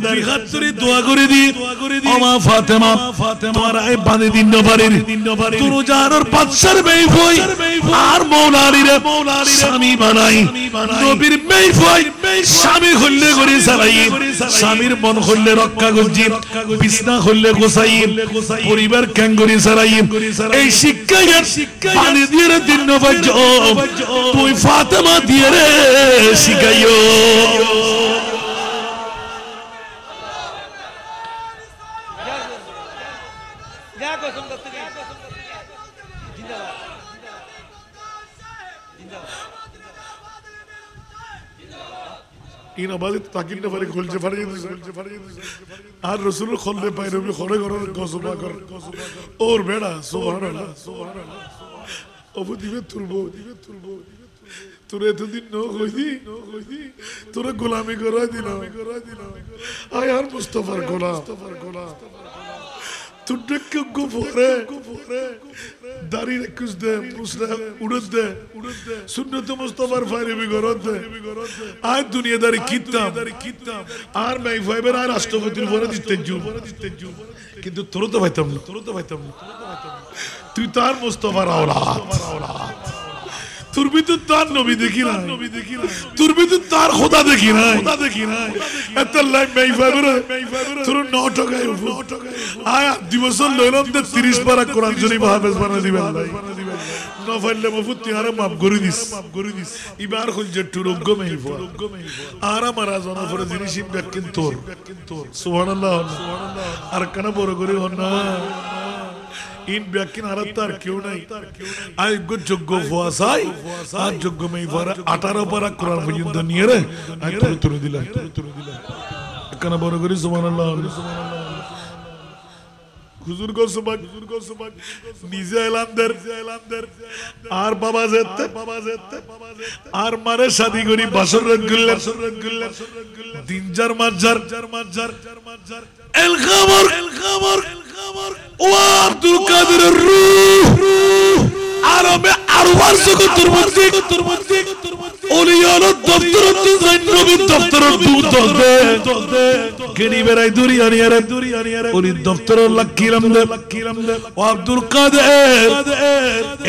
Speaker 1: বিখাত্তরি দোয়া করে দি ওমা ফাতেমা তোমার এই পানি দিন পারে তুরু জানোর পাঁচশার মেইফই আর মৌলানিরে স্বামী বানাই নবীর মেইফই স্বামী হইলে করে চালাই স্বামীর মন হইলে রক্ষা করছি বিছনা হইলে গোছাই পরিবার ক্যাঙ্গরি চালাই এই শিক্ষায় পানি দিয়ে দিন বাজ্য তুই ফাতেমা দিয়ে রে শিখাইও আর রসুল খললে পাইরে খড়ে ঘর গসবা কর ওর বেড়া সুবহানাল্লাহ অবু দিবে তুলবো তোর এতদিন ন কইদি তোরা গোলামি করা দিলাম আয় আর মুস্তাফার গোলাম তোর ডেকে গোফরে দাড়ি রেখুস দে মুসরা উড়ত দে সুন্নত মুস্তাফার ফাইরে বিগরত দে আয় দুনিয়াদারি কিতাব আর মাই ফাইবার আর রাষ্ট্রপতির পরে দিতে জু কিন্তু তোর তো পাইতাম না তুই তার মুস্তাফার আওলাদ তোর ভিতর তার নবী দেখি না তোর ভিতর তার খোদা দেখি না এতাল্লাহ মাই ফাইবার তোর 9 টাকায় আয় দিবস লইলাম 30 পারা কোরআন শরীফ হাফেজ বানা দিবেন ভাই না ফাইলে মফুতি আর মাফ করে দিস ইবার হল যে টুরুগ্গ মেইফা আর আমার জানা পরে জিনিস ব্যাকিন তোর সুবহানাল্লাহ আর কেন বড় করে হন না ইন ব্যাকিন আর তার কেউ নাই আই যোগ্য ফাসাই আর যোগ্য মেইফারা 18 পারা কোরআন পর্যন্ত নিয়ে রে আই তুলে দিলাম কেন বড় করে সুবহানাল্লাহ হুজুর গো সুবহান নিজে এলামদের আর বাবা যেতে আর মারে শাদি করি বাসর গুল্লার দিন জার মাজার এল খবর ও আব্দুল কাদের রূহ আরবে আরওয়ার জগতের মধ্যে ওলিয়ার দপ্তর নবীর দপ্তর দুধ দে কেনি বেরাই দুরিয়ানিয়ারে ওলি দপ্তর লাকিলাম দে ও আব্দুল কাদের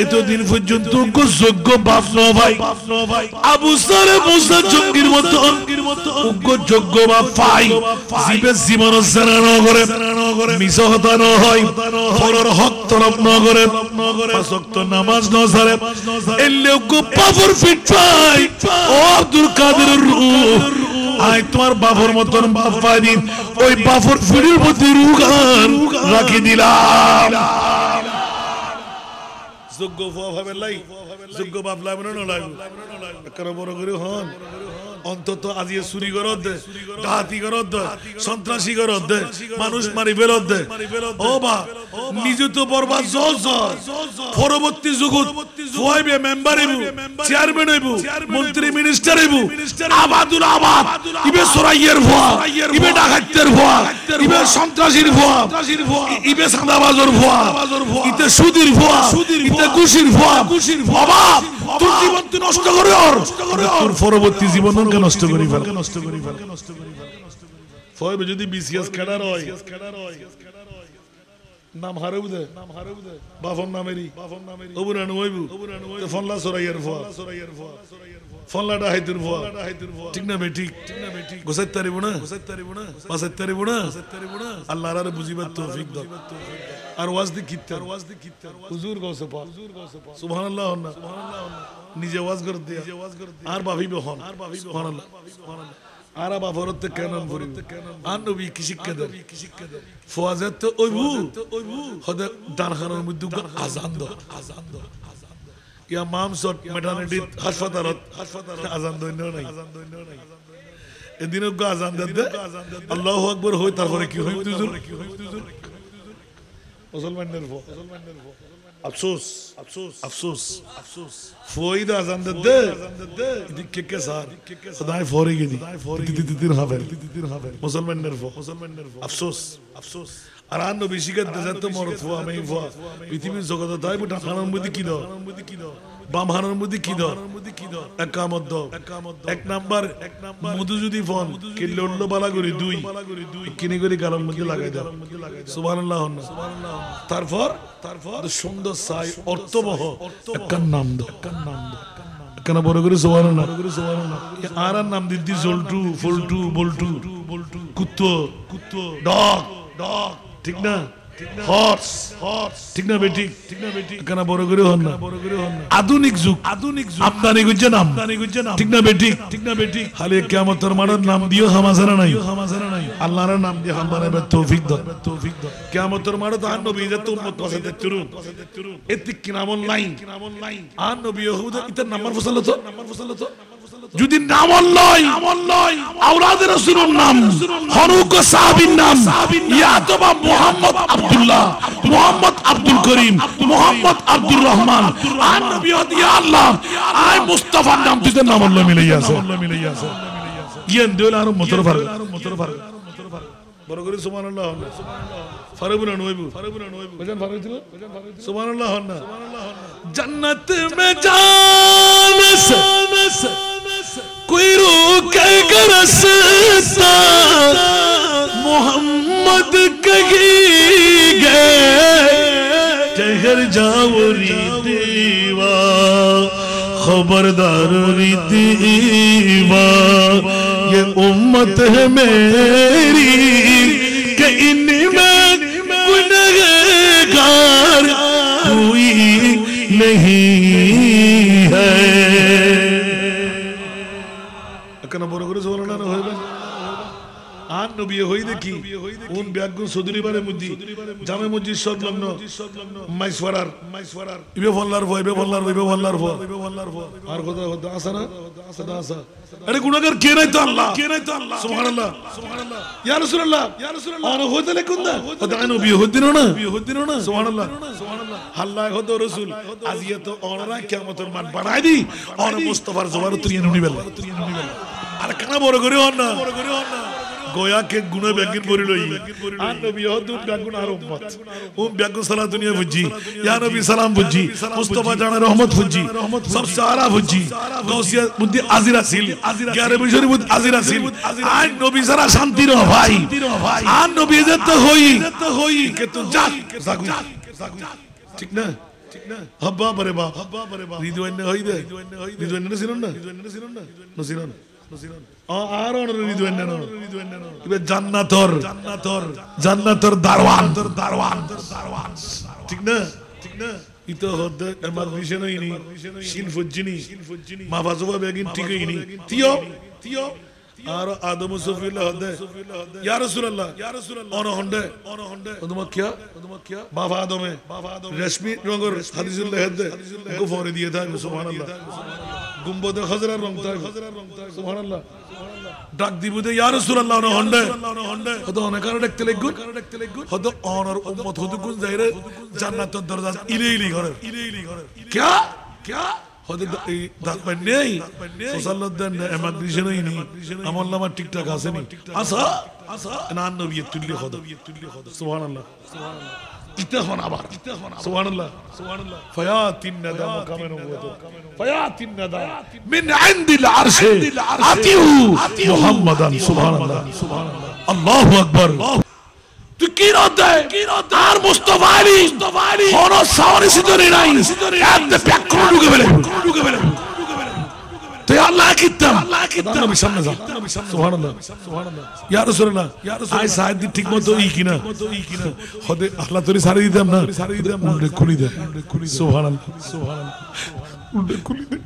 Speaker 1: এতদিন পর্যন্ত যোগ্য বাপ ভাই আবু সালেহ মুসা জঙ্গির মতো যোগ্য বাপ পাই জীবে জীবন জানা মিছা হতা নহয় পরের হক তলব নগরে পাঁচ ওয়াক্ত নামাজ ন ছাড়ে এই লোক পাপর ফিট পাই ও আব্দুল কাদের রূহ আই তোমার বাপর মতন বাপ পাইনি ওই বাপর ফিরের মধ্যে রুগান রাখি দিলাম যোগ্য ভাবে লাই যোগ্য বাপ লাগবে না লাগবে একটা বড় করে হন অন্তত আজি চুরি করত দে ডাহাতি করত দে সন্ত্রাসী করত দে মানুষ মারি ফেরত দে ও বা নিজে তো বরবাদ জজ পরবর্তী যুগত ফুয়াইবে মেম্বার হইব চেয়ারম্যান হইব মন্ত্রী মিনিস্টার হইব আবাদুল আবাদ ইবে সরাইয়ের ভুয়া ইবে ডাকাতের ভুয়া ইবে সন্ত্রাসীর ভুয়া ইবে সাদাবাজর ভুয়া ইতে সুদির ভুয়া ইতে ঘুষির ভুয়া বাবা তোর জীবন তুই নষ্ট করে তোর পরবর্তী জীবন নষ্ট করি ফেল ফয়বে যদি বিসিএস খেলার হয় নাম হারব দে বাফন নামেরি ওবুরান হইবু তে ফনলা সরাইয়ার ফোয়া ফনলাটা হাইতুর ফোয়া ঠিক না বে ঠিক গোসাইত তারিব না বাসাইত তারিব না আল্লাহর আর বুঝিবার তৌফিক দাও আর ওয়াজ দি কিত্তার হুজুর গৌসে পা সুবহানাল্লাহ না নিজে ওয়াজ কর দে আর ভাবিবে হন সুবহানাল্লাহ আর বাফরত কেন করিব আর নবী কি শিক্ষা দেন ফওয়াজত তো ওইবু হদে দারখানার মধ্যে আযান দাও ইয়া মামসট ম্যাটারনিটি হাসপাতালত আযান দইন নাই এদিনও আযান দে আল্লাহু আকবার হই তারপরে কি হই হুজুর মুসলমানদের আফসোস ফয়দা আযান দে দিকে কে স্যার খোদাই ফরে গেদি দিদির হাবেল মুসলমানদের আফসোস আর আন নবী শিখাত দেশে তো মর ফুয়া মেই ফুয়া পৃথিবীর জগতে তাই বুটা খানার মধ্যে কি দাও বাম হানার মধ্যে কি দাও একামত দাও এক নাম্বার মধু যদি ফোন কে লড়লো বালা করে দুই কিনে করে গালের মধ্যে লাগাই দাও সুবহানাল্লাহ তারপর সুন্দর সাই অর্থবহ একটা নাম দাও কেন বড় করে সুবহানাল্লাহ আর নাম দিদি জলটু ফলটু বলটু কুত্তো ডগ ঠিক না হর্স ঠিক না বেটি কেন বড় করে হন না আধুনিক যুগ আমদানি করছে নাম ঠিক না বেটি খালি কিয়ামতের মাঠের নাম দিও হামাজারা নাই আল্লাহর নাম দিয়ে হাম বানাবে তৌফিক দাও কিয়ামতের মাঠে তো নবী যে তো উম্মত বাসাতে তুরুন এতে কি নামল নাই আর নবী ইহুদা ইতার নাম্বার ফসল তো যদি নাম লয় আওলাদ রাসূলের নাম হরুক সাহাবীর নাম ইয়াতবা মুহাম্মদ আব্দুল্লাহ মুহাম্মদ আব্দুল করিম মুহাম্মদ আব্দুর রহমান আর নবী ইয়া আল্লাহ আই মুস্তাফার নাম দিতে নাম আল্লাহ মিলাইয়াছে ইয়ান দেল আর মোতর ফার বড় করে সুবহানাল্লাহ ফারবুনা নইবু বলেন ফারবু দিল সুবহানাল্লাহ না জান্নাত মে জান সে कोई रोक कर सकता मोहम्मद कहीं गए ठहर जाओ री दीवा खबरदार री दीवा ये उम्मत है मेरी कि इनमें गुनहगार कोई नहीं है কেন বড় করে সুবহানাল্লাহ হইবে আর নবী হই দেখি কোন ব্যাগুন সদরিবারে মুজি জামে মসজিদ সংলগ্ন মাইসওয়ারার ইবে বল্লার ভয় আর কথা আসানা আসা আরে গুনাহগার কে নাই তো আল্লাহ সুবহানাল্লাহ ইয়া রাসূলুল্লাহ আর হইতে কোন দা খোদা নবী হদিনো না সুবহানাল্লাহ আল্লাহ খোদা রাসূল আজিয়া তো ওরা কিয়ামতের মাঠ বানাই দি আর মুস্তাফার জবান তুই নুনিবেল আর কেন বড় করে হন না গোয়া কে গুনাহ ব্যাগিন পরি লই আর নবী হদুত ব্যাগুন আর উম্মত ব্যাগুন সালাত দুনিয়া বুঝি ইয়া নবী সালাম বুঝি মুস্তাফা জানা রহমত বুঝি সব সারা বুঝি গাউসিয়া বুদ্ধি আজিরা ছিল 11 বছর বুদ্ধি আজিরা ছিল আর নবী সারা শান্তি র ভাই আর নবী যেতে হই কে তো জাগ ঠিক না হব্বা পরে বাপ রিদওয়ান হই দে রিদওয়ান ছিল না আর জান্নাতর দারওয়ান ঠিক না ইতো হদ্দে আমার মিশন হইনি শিল ফুজিনি মাফাজবা বেগিন ঠিক হইনি তিও আর আদম সুফিল্লাহ হদ্দে ইয়া রাসূলুল্লাহ অন হন্ডে ওদমা কিয়া বাবা আদমে রেশমি রঙের হাদিসুল্লাহ হদ্দে গুফরে দিয়ে দেয় সুবহানাল্লাহ গুম্বদে খজরার রং তাই সুবহানাল্লাহ ডাক দিবুদে ইয়া রাসূলুল্লাহ অন হন্ডে হদ অনেক কারণে দেখতে লাগগুন হদ অনর উম্মত হদ গুন যাইরে জান্নাতের দরজা ইলেইলি ঘরে क्या হদ এই ডাক পাই নেই সোশ্যাল দেন এমাগ্রিশন হইনি আমল নামা ঠিকঠাক আছে নি আসা না নবী তুল্লি হদ সুবহানাল্লাহ ইতে হন আবার সুবহানাল্লাহ ফায়াতিন নাদাম কামেন ওয়াত ফায়াতিন নাদা মিন ইনদিল আরশ আতিউ মুহাম্মাদান সুবহানাল্লাহ আল্লাহু আকবার তুই কি রদে আর মুস্তাফা আলী কোন সাওয়ারি সিদরি নাই এত ব্যাকরণ ঢুকে ফেলে তুই আল্লাহ কিতাম নবী সামনে যা সুবহানাল্লাহ ইয়া রাসূলুল্লাহ আই সাইদ ঠিক মতো ই কিনা হদে আল্লাহ তোরে সারি দিতাম না উল্টে খুলি দে সুবহানাল্লাহ উল্টে খুলি দে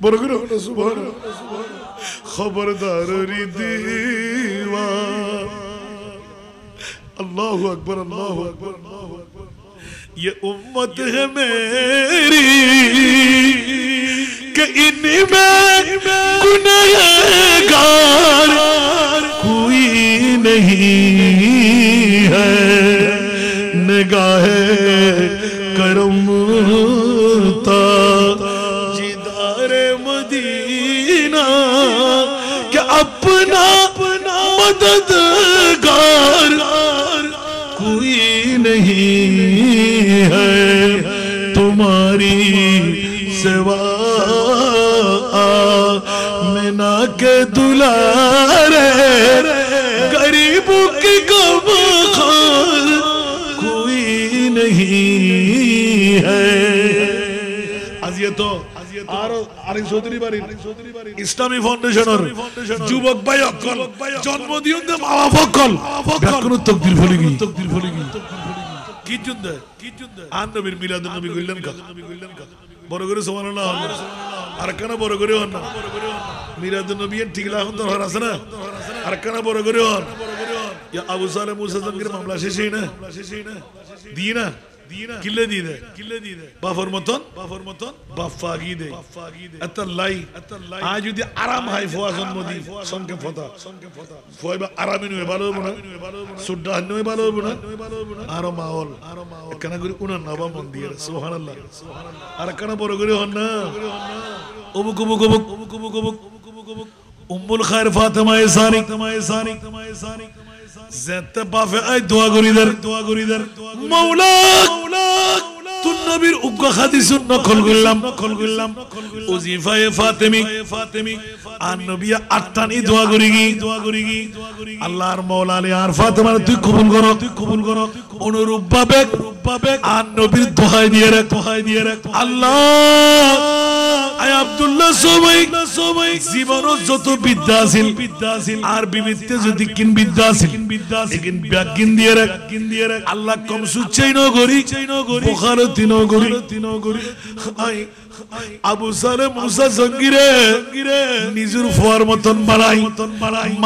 Speaker 1: বড় করে সুবহানাল্লাহ খবরদার রি দিওয়া अल्लाहु अकबर ये उम्मत है मेरी कि इनमें गुनहगार कोई नहीं है निगाहे करम ता जिदारे मदीना कि अपना मददगार कोई नहीं है तुम्हारी सिवा मिना के दुलारे गरीबों की गमखार कोई नहीं है तो আরেক চৌধুরী বাড়ির ইসলামী ফাউন্ডেশনের যুবক ভাই অকল জন্মদিন দে মা বাপ অকল কোন তাকবীর ফলি কি জন্য আন নবীর মিলাদুন নবী কইলেন কা বড় করে সুবহানাল্লাহ আর কেন বড় করে হন না মিলাদুন নবী ঠিক লাগুন তো আছে না আর কেন বড় করে হন ইয়া আবু সালেহ মুসা জঙ্গির মামলা শেষই না দিনা কিলে দি দে বাফর মতন বাফাগি দে আতাল্লাই আজ যদি আরাম হাই ফোয়া জন্ম দি সংকে ফতা ফয়বা আরামিন হয়ে ভালো হবো না সুড্ডা হয়ে ভালো হবো না আরো মাহল কেন করে উনার নবা মন দিয়ে সুবহানাল্লাহ আর কেন বড় করে হন না অমুক উম্মুল খায়র Fatema ইসানি زنت بافه ay dua gurider maula tu nabir ugga hadithun naqal gullam uzifaye fatimi an nabiya attani dua gurigi allahar maula ali ar fatima তুই কবুল করো অনুরূপ ভাবে an nabir দোহাই দিয়ে রাখ আল্লাহ আয় আব্দুল্লাহ সবাই জীবন যত বিদ্যা আছিল আর বিবিতে যদি কিন বিদ্যা আছিল লেকিন ব্যাকিন দিয়ে রাখ আল্লাহ কম সুচাই নগরী বুখারী নগরী আই আবু সালেহ মুসা জঙ্গিরে নিজের ফোয়ার মতন বানাই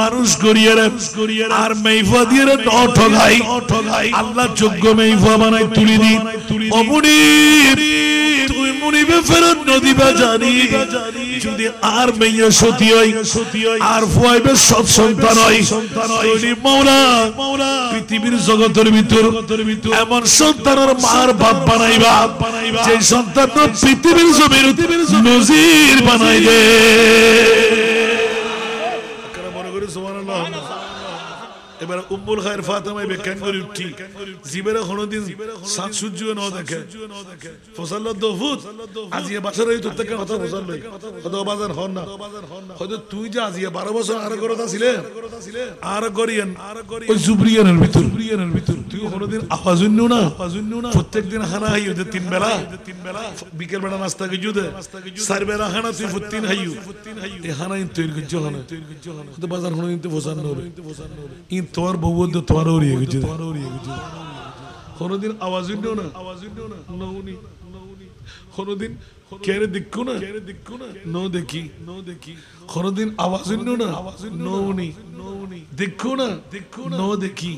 Speaker 1: মানুষ করিয়ে আর মেইফা দিয়ে ঠগাই আল্লাহ যোগ্য মেইফা বানাই তুলি দি অমুনি তুই মুনিবে ফেরত নদীবা জানি যদি আর মেয়ে সতী হয় আর ফুয়াইবে সৎ সন্তান হয় মাওলা পৃথিবীর জগতের ভিতর এমন সন্তানের মার বাপ বানাইবা যে সন্তান পৃথিবীর জমির নজির বানাই দে এবার উম্মুল খায়ের ফাতেমা বেকান করে উঠি জিবেরা কোনদিন সাত সূর্য ন দেখে ফসল দফুত আজিয়া বাছর এই তোর থেকে কথা ফসল লই কত বাজার হন না হয়তো তুই যে আজিয়া 12 বছর আর করতা ছিলে আর করিয়েন ওই জুবরিয়ানের ভিতর তুই কোনদিন আওয়াজ শুননো না প্রত্যেকদিন খানা খাইও যে তিন বেলা বিকেল বেলা নাস্তা গিজু দে চার বেলা খানা তুই ফুত্তিন খাইও এই খানা ইন তৈরি করছ খানা তো বাজার কোনদিন তো ফসল নরে ইন তোর বউদ তোর ওরিয়ে গিজু কোনদিন আওয়াজ শুননো না নউনি কোনদিন কেরে দেখো না নো দেখি কোনদিন আওয়াজ শুননো না নউনি দেখো না নো দেখি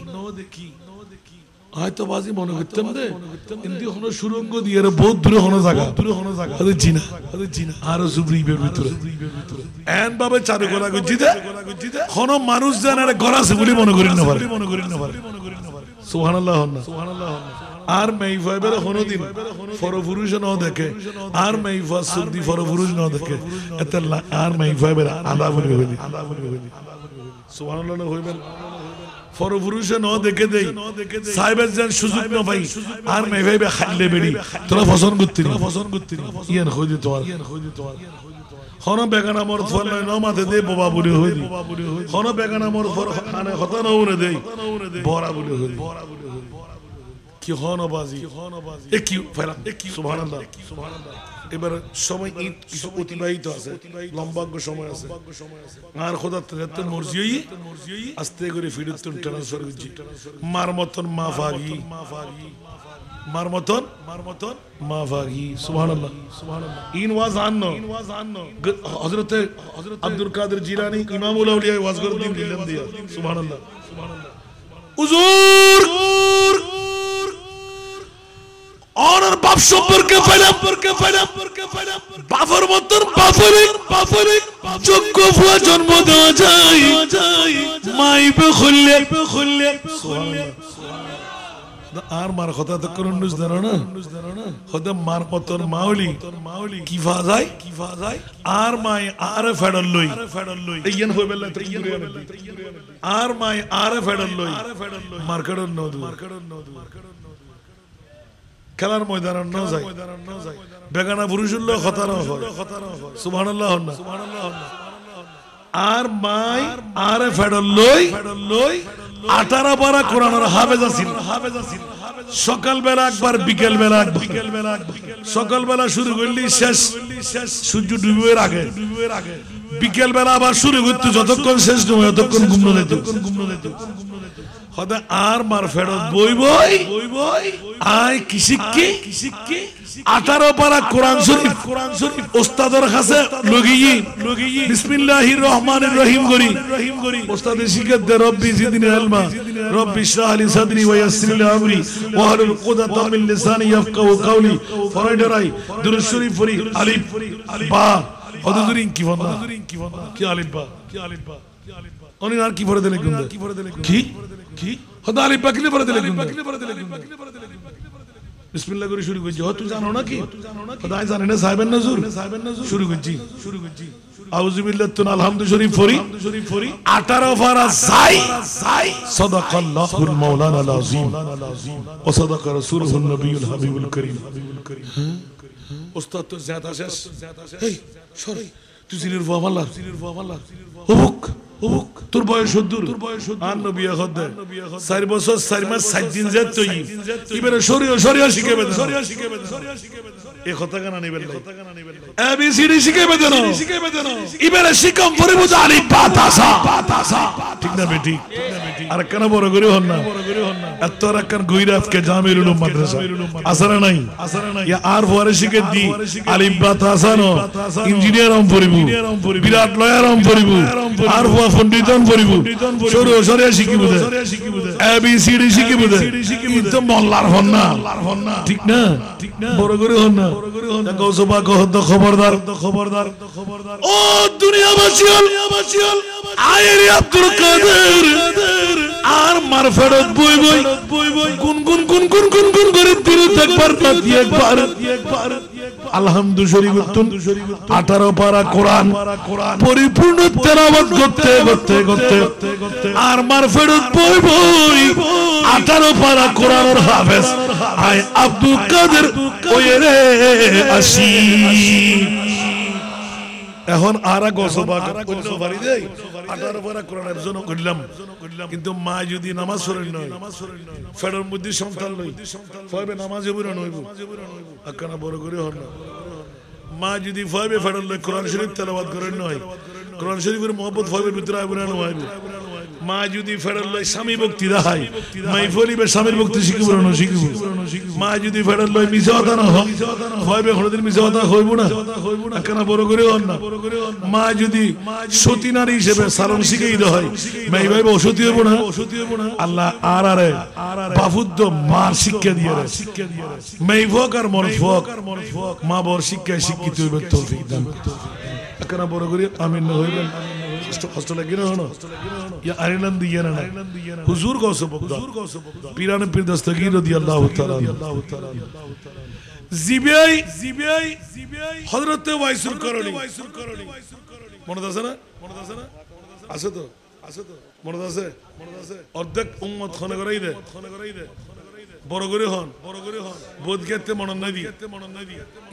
Speaker 1: হয়তো বাজি মনে করতাম দে কিন্তু কোনো সুরঙ্গ দিয়ে বহুত দূরে কোনো জায়গা আরে জিনা আর জুবরিবের ভিতরে এন ভাবে চারু করা গজি দে কোন মানুষ জানে আরে ঘর আছে বলে মনে করি না পারে সুবহানাল্লাহ আর মেইফাবের কোনদিন ফরপুরুষ ন দেখে আর মেইফা সুদি ফরপুরুষ ন দেখে এত আর মেইফাবের আদা বলি সুবহানাল্লাহ হইবেন ফরপুরুষ ন দেখে দেই সাহেবের যেন সুযোগ ন ভাই আর মেইফাবে খাইলে বেড়ি তোরা ফসন করতি ইয়ান হইদি তোর হন বেগানা মোর ফল ন মাথে দে বাবা বলি হইদি হন বেগানা মোর ফর খানে হতা ন উনে দেই বড়া বলি হইদি কি হন বাজি এ কি ফেরা সুবহানাল্লাহ এবার সময় ঈদ কিছু অতিবাহিত আছে লম্বা সময় আছে আর খোদা তের মর্জি আস্তে করে ফিরত ট্রান্সফার হইছি মার মতন মা ফাগি সুবহানাল্লাহ ইন ওয়াজ আননো হযরত আব্দুল কাদের জিলানী ইমামুল আউলিয়া ওয়াজ করে দিলেন দিয়া সুবহানাল্লাহ হুজুর অনার বাপ সম্পর্কে বাবার মতন বাপরে যোগ্য ফুয়া জন্ম দেওয়া যায় মাইবে খুললে আর মার কথা তো কোন নুস জানো না হতে মার মতন মাউলি কি ফাজায় আর মাই আর ফেডল লই এইন হইবেলা তো আর মাই আর ফেডল লই মার্কেটর নদু খেলার ময়দান ন যায় বেগানা পুরুষুল্ল কথা না হয় সুবহানাল্লাহ আর মাই আর ফেডল লই 18 পারা কোরআনের হাফেজ আছেন সকাল বেলা একবার বিকেল বেলা সকাল বেলা শুরু করলি শেষ সূর্য ডুবের আগে বিকেল বেলা আবার শুরু করতে যতক্ষণ শেষ নয় ততক্ষণ ঘুম না যেত হদা আর মার ফেরত বই আয় কিসিকে 18 পারা কোরআন শরীফ ওস্তাদের কাছে লগিয়ে বিসমিল্লাহির রহমানির রহিম করি ওস্তাদের শিক্ষা দে রব্বি জিদনি ইলমা রব্বি ইশরাহ লি সাদরি ওয়া ইয়াসসির লি আমরি ওয়া হালুল উকদাতাম মিন লিসানি ইয়াফকাহু কাওলি ফরাইডরাই দুরূদ শরীফ পড়ি আলিফ বা হদুরিন কি বন্ধা কি আলিফ বা অনি আর কি পড়ে দিলে কি হদা আলিফ বা কি পড়ে দিলে বিসমিল্লাহ করে শুরু করছি তুই জানো না কি খোদাই জানে না সাহেবের নজর শুরু করছি আউযু বিল্লাহি তুন আলহামদু শরীফ পড়ি 18 পারা যাই সাদাকাল্লাহুল মাওলানাল আযীম ওয়া সাদাকা রাসূলুহুন নবিয়ুল হাবিবুল করিম ওস্তাদ তো জাতা শেষ এই সরি তুই জিনের বাবা হুবুক তোর বয়স 70 আর নবী খোদা 4 বছর 4 মাস 7 দিন যত তুই এবারে শরীয় শিখাবে এই কথা গানা নিবেন এবিসিডি শিখাবে দেন এবারে শিকাম পরে বুঝ আলিফ বা তাসা ঠিক না বেটি আর কেন বড় করে হন না এত রাকান গুইরাতকে জামিল উলুম মাদ্রাসা আসরা নাই ইয়া আর পরে শিখে দি আলিফ বা তাসা নো ইঞ্জিনিয়ার হম পড়িবু বিরাট লয়ার হম পড়িবু আর পণ্ডিতন পড়িব সরিয়া শিখিব এবিসিডি শিখিব তো মল্লার হন না ঠিক না বড় করে হন না কৌসবা কহদ খবরদার ও দুনিয়াবাসী আয়েরি আব্দুল কাদের আর মার ফেরত বই গুন করে দিল একবার আলহামদু শরীফ 18 পারা কোরআন পরিপূর্ণ তেলাওয়াত করতে করতে করতে আর মারফেরত বই বই 18 পারা কোরআনের হাফেজ আয় আব্দুল কাদের ওয়েরে আসি এখন আরা গসবা অন্য বাড়ি দেই 18 পারা কোরআনের জন্য করলাম কিন্তু মা যদি নামাজ পড়েন নয় ফেডার মধ্যে সন্তান লই ফয়বে নামাজে বুড়া নইব আকানা বড় করে হন না মা যদি ফয়বে ফেডার লই কোরআন শরীফ তেলাওয়াত করেন নয় কোরআন শরীফের মহব্বত ফয়বের ভিতরে আইবনা নয় মা যদি ফেডার লই স্বামী ভক্তি রাহাই মাই ফলিবে স্বামীর ভক্তি শিখিব না শিখিব মা যদি ফেডার লই মিছা কথা না ফয়বে কোনদিন মিছা কথা হইব না আকানা বড় করে হন না মা যদি সতী নারী হিসেবে সারণ শিখাই হয় মাই ভাই অসতী হইব না আল্লাহ আরে বাফুদ্দ মা শিক্ষা দিয়ে রে মাই ফক আর মন ফক মা বর শিক্ষায় শিক্ষিত হইবে তৌফিক দান আকানা বড় করে আমিন হইবেন কষ্ট লাগে না হনো ইয়া আরিলান দিয়ে না হুজুর গৌসে বগদাদ পীরানে পীর দস্তগীর রাদিয়াল্লাহু তাআলা জিবিআই হযরতে ওয়াইসুল করণী মনে আছে না আছে তো মনে আছে অর্ধেক উম্মত খনে করাই দে বড় করে হন বোধ গেতে মনন নাই দি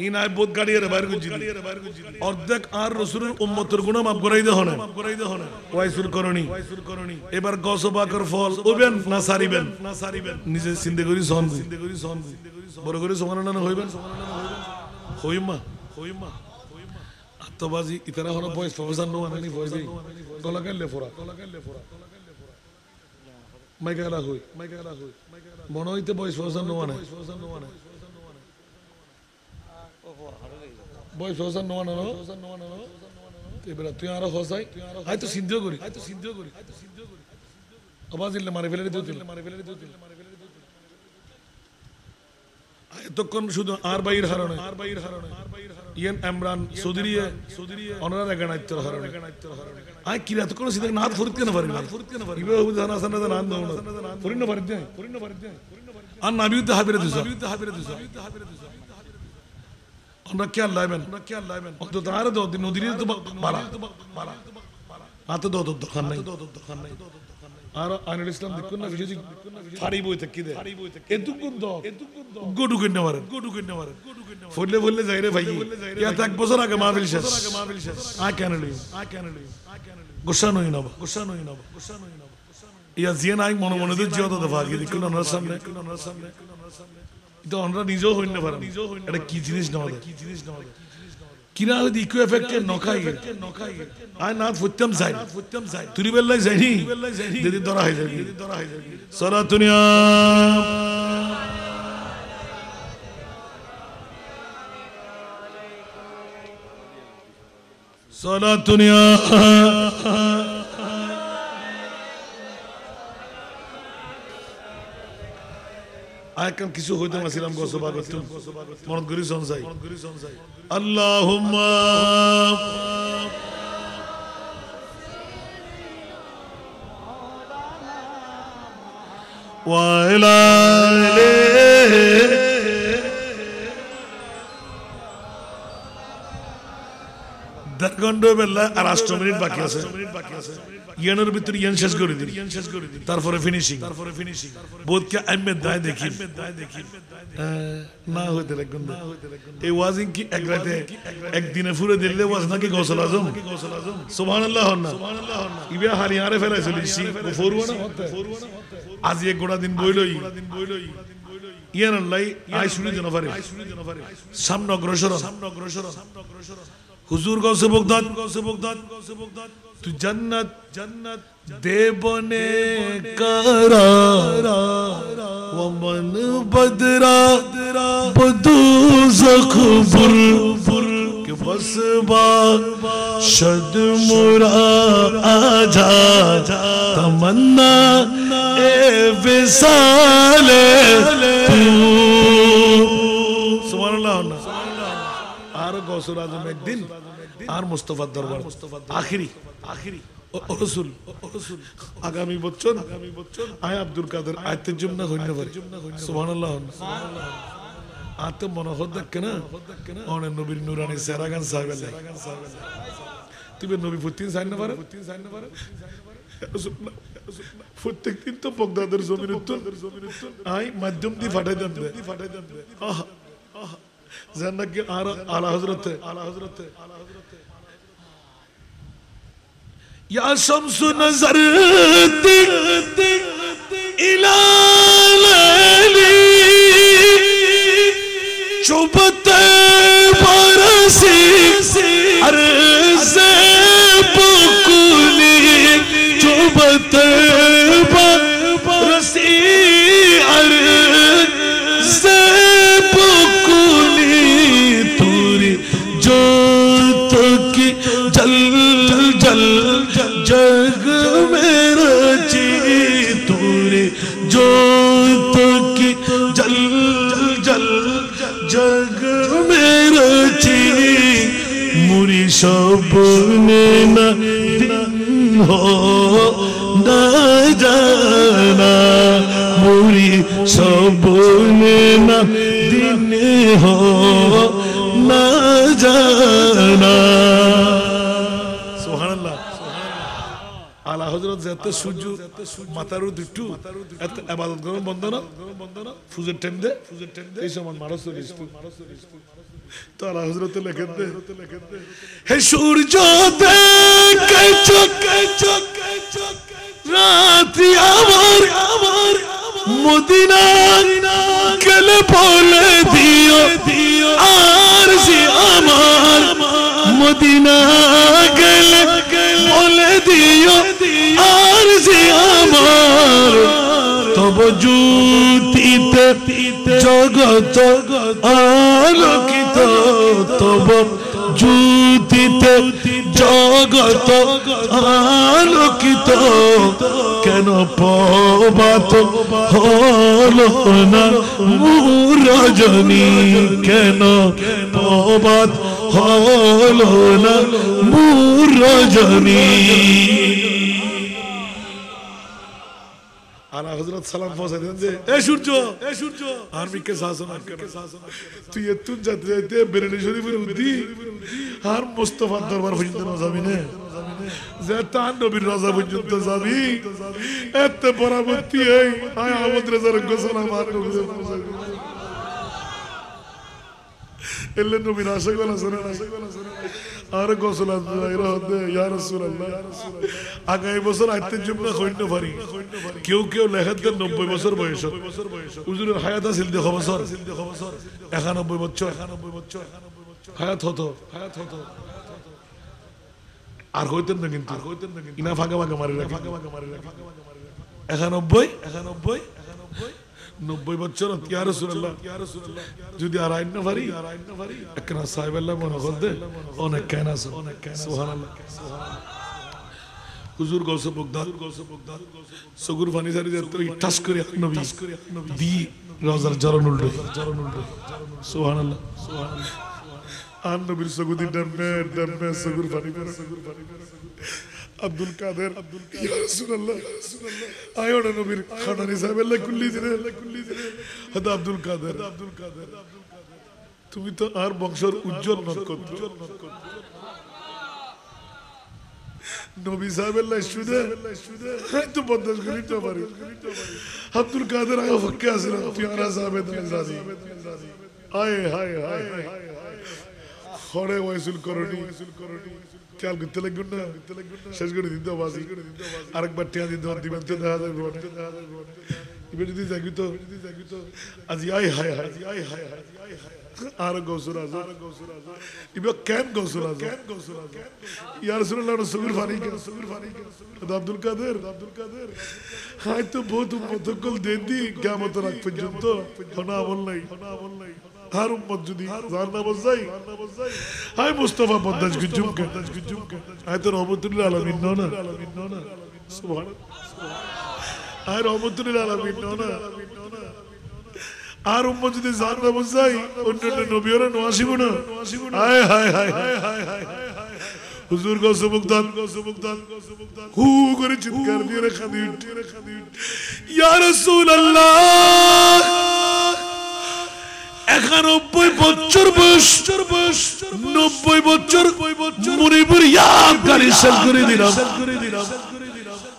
Speaker 1: ইনাই বোধ গাড়িয়ে বাইরে গুজি অর্ধেক আর রাসূলের উম্মতের গুনাহ মাফ করাই দে হনে ওয়াইসুল করণী এবার গসবাকর ফল ওবেন না সারিবেন নিজে চিন্তা করি সন বড় করে সমাননা না হইবেন হইমা আত্মবাজি ইতারা হন বয়স প্রফেসর নো আনানি বয়স গলা কালে ফোরা মাইকালা হই মনে হইতে বয়স প্রফেসর নো আনে বয়স প্রফেসর নো আনো এবার তুই আরো হসাই হয়তো চিন্তা করি আওয়াজ দিলে মারি ফেলে দিতে এতক্ষণ শুধু আর বাইর হারণে ইয়ান ইমরান চৌধুরী অনার গানাইত্য হারণে আই কি রাত কোন সিধা নাত ফুরতে না পারি ইবে হুদানা সানা নাত না ফুরিন পারি দে আর নাবিউত হাবিরে দিছা আমরা কি লাইবেন অত তার দ নদীর তো বালা আত দ দোকান নাই আর আইনুল ইসলাম দেখুন না ভিডিও ফাড়ি বই থাকি দে এতুকুন দ গডু কইনা মারেন ফুললে যাই রে ভাই ইয়া এক বছর আগে মাহফিল শেষ আ কেন লই গুসা নই না ইয়া জিয়া নাই মনে মনে তো জিয়া তো দফা গি দেখুন আমরা সামনে তো আমরা নিজেও হইন না পারেন এটা কি জিনিস না কিনা হইতে ইকো এফেক্টে নখাই আয় না ফুটতাম যাই তুরি বেল্লাই যাইনি যদি ধরা হয়ে যাবি সারা দুনিয়া সারা দুনিয়া আয়কান কিছু হইতে মাসিলাম গসবা করতুম মনত করি সনসাই আল্লাহুম্মা ওয়া ইলা দরগন্ড বেলা আর 8 মিনিট বাকি আছে ইয়ানের ভিতর ইয়ান শেষ করে দিই তারপরে ফিনিশিং বোধকে আইমে দায় দেখি না হইতে লাগবে না এই ওয়াজিং কি এক রাতে একদিনে ফুরে দিলে ওয়াজ নাকি গসল আজম সুবহানাল্লাহ না ইবে হারিয়ারে ফেলাই চলিছি ফরুয়া না আজ এক গোড়া দিন বইলই ইয়ান আল্লাহ আই শুনি জন পারে সামনে অগ্রসর হুজুর গৌসে বগদাদ তু জন্নত দেবনে করারা ওমন বদরা বদুজখ বুর কে বসবা শদ মুরা আজা তমন্না এ বিসালে তু সুবহানাল্লাহ আর গৌসুল আজম একদিন আর মুস্তাফার দরবার আখিরি রসুল আগামী বছর আয় আব্দুল কাদের আয়াতের জন্য হইনা পারে সুবহানাল্লাহ আতে মনে হদ দেখে না অনেক নবীর নুরানি সেরাগান সাহেব তুমি নবী ফুটিন সাইন না পারে প্রত্যেক দিন তো বগদাদের জমির উত্তর আই মাধ্যম দিয়ে ফাটাই দেন জান নাকি আর আলা হযরতে ইয়া শামসু নজর ইলা লালি চুবতে বরসি আরজে বকুলি চুবতে বরসি আরজে বকুলি তুরি जोत की जल जल जग में रची तुरी जोत की जल जल जग में रची मुरी सपने न दिन हो न जाना मुरी सपने न दिन हो न जाना सुभानअल्लाह आला हजरत जाते सूरज मातार दुटू এত ইবাদত করেন বন্ধ না ফুজের টাইম দে এই সময় মানুষ তো আলা হযরত লেখেন দে হে সূর্য দেখে চোখে রাত আমার মদিনা গেলে বলে দিও আর সে আমার মদিনা গেলে বলে দিও আর সে আমার তব জ্যোতিতে জগৎ আলোকিত তব জ্যোতিতে জগৎ আলোকিত কেন প্রভাত হলো না মোর রজনী কেন প্রভাত হলো না মোর রজনী আলা হযরত সালাম পৌঁছায় দেন যে এ সূর্য আর্মিকে শাসন করে তুই এতুন যেতে যেতে বেরেলি শরীফের উদ্দি আর মুস্তাফার দরবার পর্যন্ত না যাবি না যে তার নবীর রাজা পর্যন্ত যাবি এত পরাবর্তী এই আয় আমাদের যারা সালাম আর নবীর এলে নবীর আশাগুলো শুনে না আর গোসল আল্লাহ ইয়া রাসূলুল্লাহ আগামী বছর আইতে জুমনা কইতে পারি কেউ লেখাত 90 বছর বয়স হুজুরের হায়াত আছিল 100 বছর 91 বছর হায়াত হতো আর হইতেন না কিন্তু ইনা ফাঁকা মারি 91 90 বছর ইয়া রাসূলুল্লাহ যদি আর আইন না পারি একনা সাহেব আল্লাহ মনে করতে অনেক কেন আছে সুবহানাল্লাহ হুজুর গৌসে বগদাদ সগুর ফানি সারি যত টাচ করে নবী দি রওজার জরন উল্টো সুবহানাল্লাহ আর নবীর সগুদি দমে সগুর ফানি আব্দুল কাদের ইয়া রাসূলুল্লাহ আয় ওনা নবীর খানানি সাহেব আল্লাহ কুল্লি দিনে হদা আব্দুল কাদের তুমি তো আর বংশের উজ্জ্বল নক্ষত্র নবী সাহেব আল্লাহ শুদে তো বদস করিতে পারি আব্দুল কাদের আয় ফকে আসলে পিয়ারা সাহেব দাজি আয় হায় খড়ে ওয়াইসুল করনি খেয়াল করতে লাগবে না শেষ করে দিতে বাজি আরেকবার টিয়া দিতে দিবেন তো দেখা যাবে এবার যদি যাবি তো আজি আয় হায় আর গৌসুর আজম এবার কেন গৌসুর আজম ইয়া রাসূলুল্লাহ সুবির ফানি আব্দুল কাদের হাই তো বহুত উম্মতকল দেন দি কিয়ামত রাত পর্যন্ত হনা আমল নাই হার উম্মত যদি জান্নাত বজাই হাই মুস্তাফা বদাজ গুজুমকে হাই তো রহমাতুল্লাহ আলামিন না সুবহানাল্লাহ হাই রহমাতুল্লাহ আলামিন না আর উম্মত যদি জান্নাত বজাই অন্যান্য নবীরা নওয়াসিব না হায় হুজুর গৌসে বগদাদ হু করে চিৎকার দিয়ে খাদি ইয়া রাসূলুল্লাহ 91 বছর বয়স 90 বছর মুনিবুর ইয়াদ গালি শেষ করে দিলাম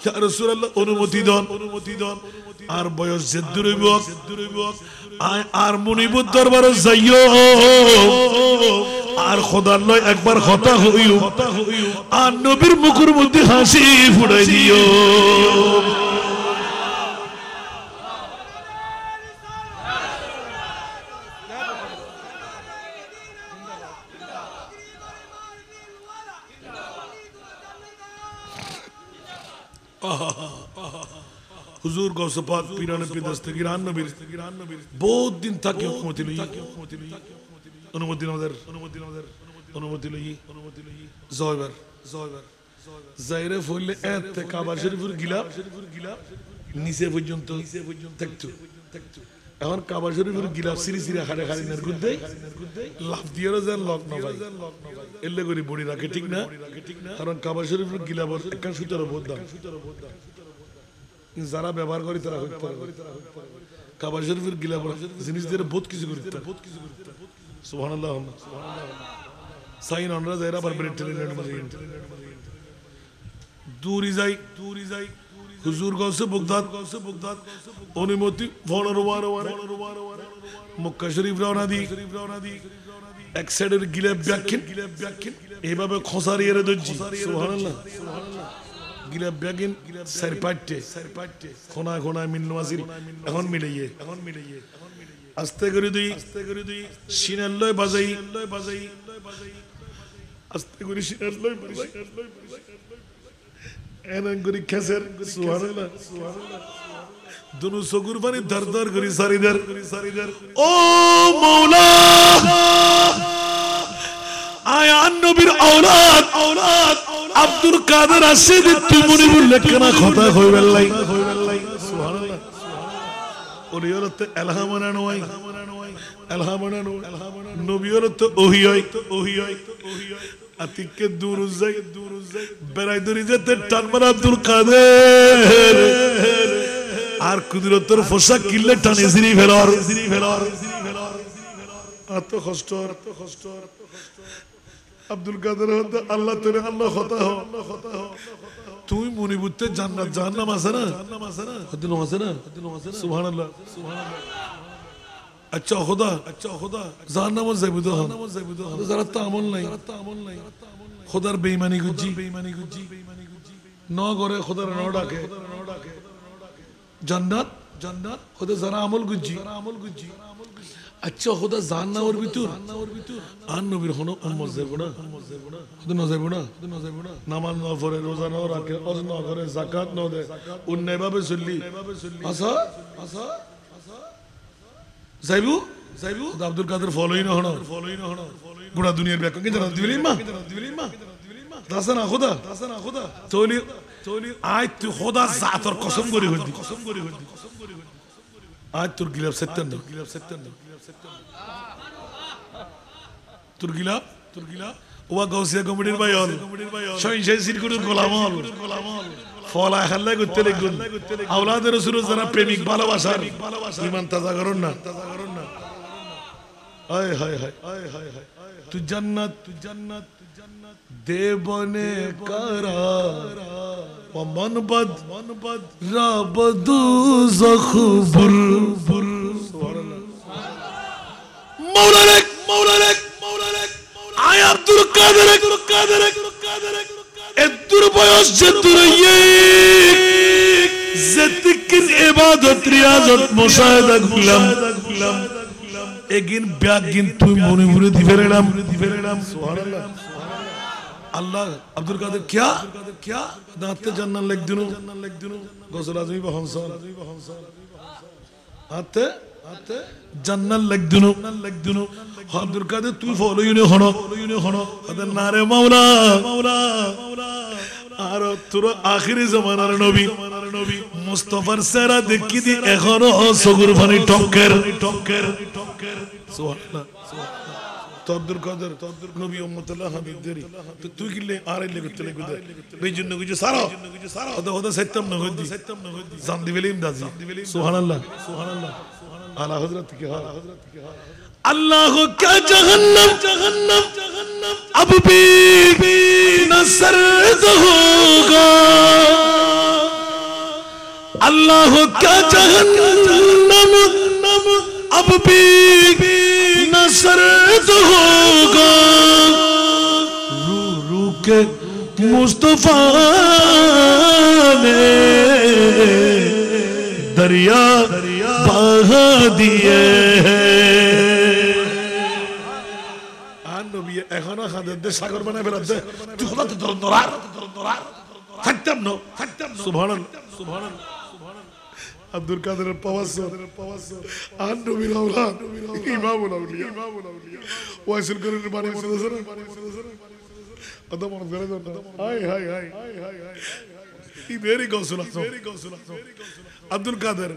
Speaker 1: ইয়া রাসূলুল্লাহ অনুমতি দেন আর বয়স যে দূরইব আর মুনিবুর দরবারে যাইও আর খোদার লয় একবার কথা হইও আর নবীর মুখের মধ্যে হাসি ফুটাই দিও হুজুর গৌসে পাক পীরানে পীর দস্তগীর নবীর বহুত দিন থাকে হুকুমতি লই অনুমতি লই জয়বার জায়রে ফলে এতে কাবা শরীফের গিলা নিচে পর্যন্ত থাকতো এখন কাবা শরীফের গিলা সিরি হাড়ে হাড়িনার গুদ্দে লাভ দিয়েও যেন লক না ভাই এলে করে বড়ি রাখে ঠিক না কারণ কাবা শরীফের গিলা বল একখান সুতার বহুত দাম যারা ব্যবহার করে তারা হইতে পারে কাবা শরীফের গিলা বল জিনিস দিয়ে বহুত কিছু করতে সুবহানাল্লাহ সাইন আমরা যাইরা আবার ব্রেড টেলিনের মধ্যে দূরি যাই হুজুর গৌসে বগদাদ অনুমতি ফোনরওয়ার মক্কা শরীফ রওনা দি এক সাইডের গিলা ব্যাকিন এইভাবে খসারিয়ে দজ্জি সুবহানাল্লাহ গিলা ব্যাগিন সাইর পাটে কোনা মিলনো আসিল এখন মিলাইয়ে আস্তে করে দুই সিনার লয় বাজাই আস্তে করে সিনার লয় বাজাই এনন করে খেসের সুবহানাল্লাহ দুনু সগুর পানি দরদর করে সারিদার ও মাওলা আয়ান নবীর আওলাদ আব্দুল কাদের আসিদ তুই মুনিবুর লেখনা কথা কইবেন লাই সুবহানাল্লাহ ওরিয়রতে এলহামানা নয় নবীরতে ওহি হয় আতিকে দূর যাই বেড়াই দরি যেতে টানমার আব্দুল কাদের আর কুদরতের ফসা কিল্লে টানে জিরি ফেলর এত কষ্ট আব্দুল কাদের আল্লাহ তোরে আল্লাহ কথা তুই মুনিবুতে জান্নাত জাহান্নাম আছে না সুবহানাল্লাহ আচ্ছা খোদা জাহান্নাম যাইব তো যারা তো আমল নাই খোদার বেঈমানি গুজি ন করে খোদার ন ডাকে জান্নাত খোদা যারা আমল গুজি আচ্ছা খোদা জাহান্নামের ভিতর আর নবীর হনো উম্মত যাইব না খোদা না যাইব না নামাজ না পড়ে রোজা না রাখে হজ না করে যাকাত না দেয় অন্যায় ভাবে চললি আচ্ছা যাইবো আব্দুল কাদের ফলোই না হনো গোটা দুনিয়ার ব্যাক কে জানা দিবলি মা দাসা না খোদা তোলি আই তুই খোদা জাতর কসম করে হইদি আজ তোর গিলাপ সত্যন তোর গিলাপ ওয়া গাউসিয়া কমিটির ভাই হল সহিংসাই সিরকুরের গোলামল ফলা খাল্লা করতে লাগুন আওলাদের রাসূল যারা প্রেমিক ভালোবাসার ঈমান তাজা করুন না হায় তুই জান্নাত দেবনে কারার ওয়া মানবাদ রাবদু যখবুল সুবহানাল্লাহ মাওলানা আয় আব্দুল কাদের এদুর বয়স যেতুরয়ে জিকির ইবাদত রিয়াজত মুশাহাদা গুলাম এগিন ব্যাগিন তুই মনে মনে দিবেরাম সুবহানাল্লাহ আল্লাহ আব্দুল কাদের क्या দাঁতে জান্নাত লিখ দিনু গোসল আজমি বহনসন হাতে জান্নাত লিখ দিনু আব্দুল কাদের তুই ফলো ইউনে হনো আদে নারে মাওলা আর তোর আখিরি জামানার নবী মুস্তাফার সেরা দেখি দি এখনো সগুর পানি টক্কের সুবহানাল্লাহ আব্দুল কাদের নবী উম্মতুল্লাহ হাবিব দেরি তো তুই কিলে আর এলে করতে লাগবে বেজন্য কিছু সারা ওদা সত্যম না হদি জান দিবেলিম দাজি সুবহানাল্লাহ আলা হযরত কি হাল अल्लाह को क्या जहन्नम जहन्नम जहन्नम अब भी न सर्द होगा, अल्लाह को क्या जहन्नम अब भी न सर्द होगा। रू रू के मुस्तफा ने दरिया बहा दिए नबी এখনো খাদের সাগর বানায় ফেলাতে তুই খোদা তো ধরার থাকতাম না সুবহানাল্লাহ সুবহানাল্লাহ আব্দুল কাদের পাওয়াসর আন নবীর আওলাদ ইমামুল আউলিয়া ওয়াইসুল করির বাণী মনে আছে না আদম মনে করে না হাই হাই হাই ই ভেরি গৌসুল আব্দুল কাদের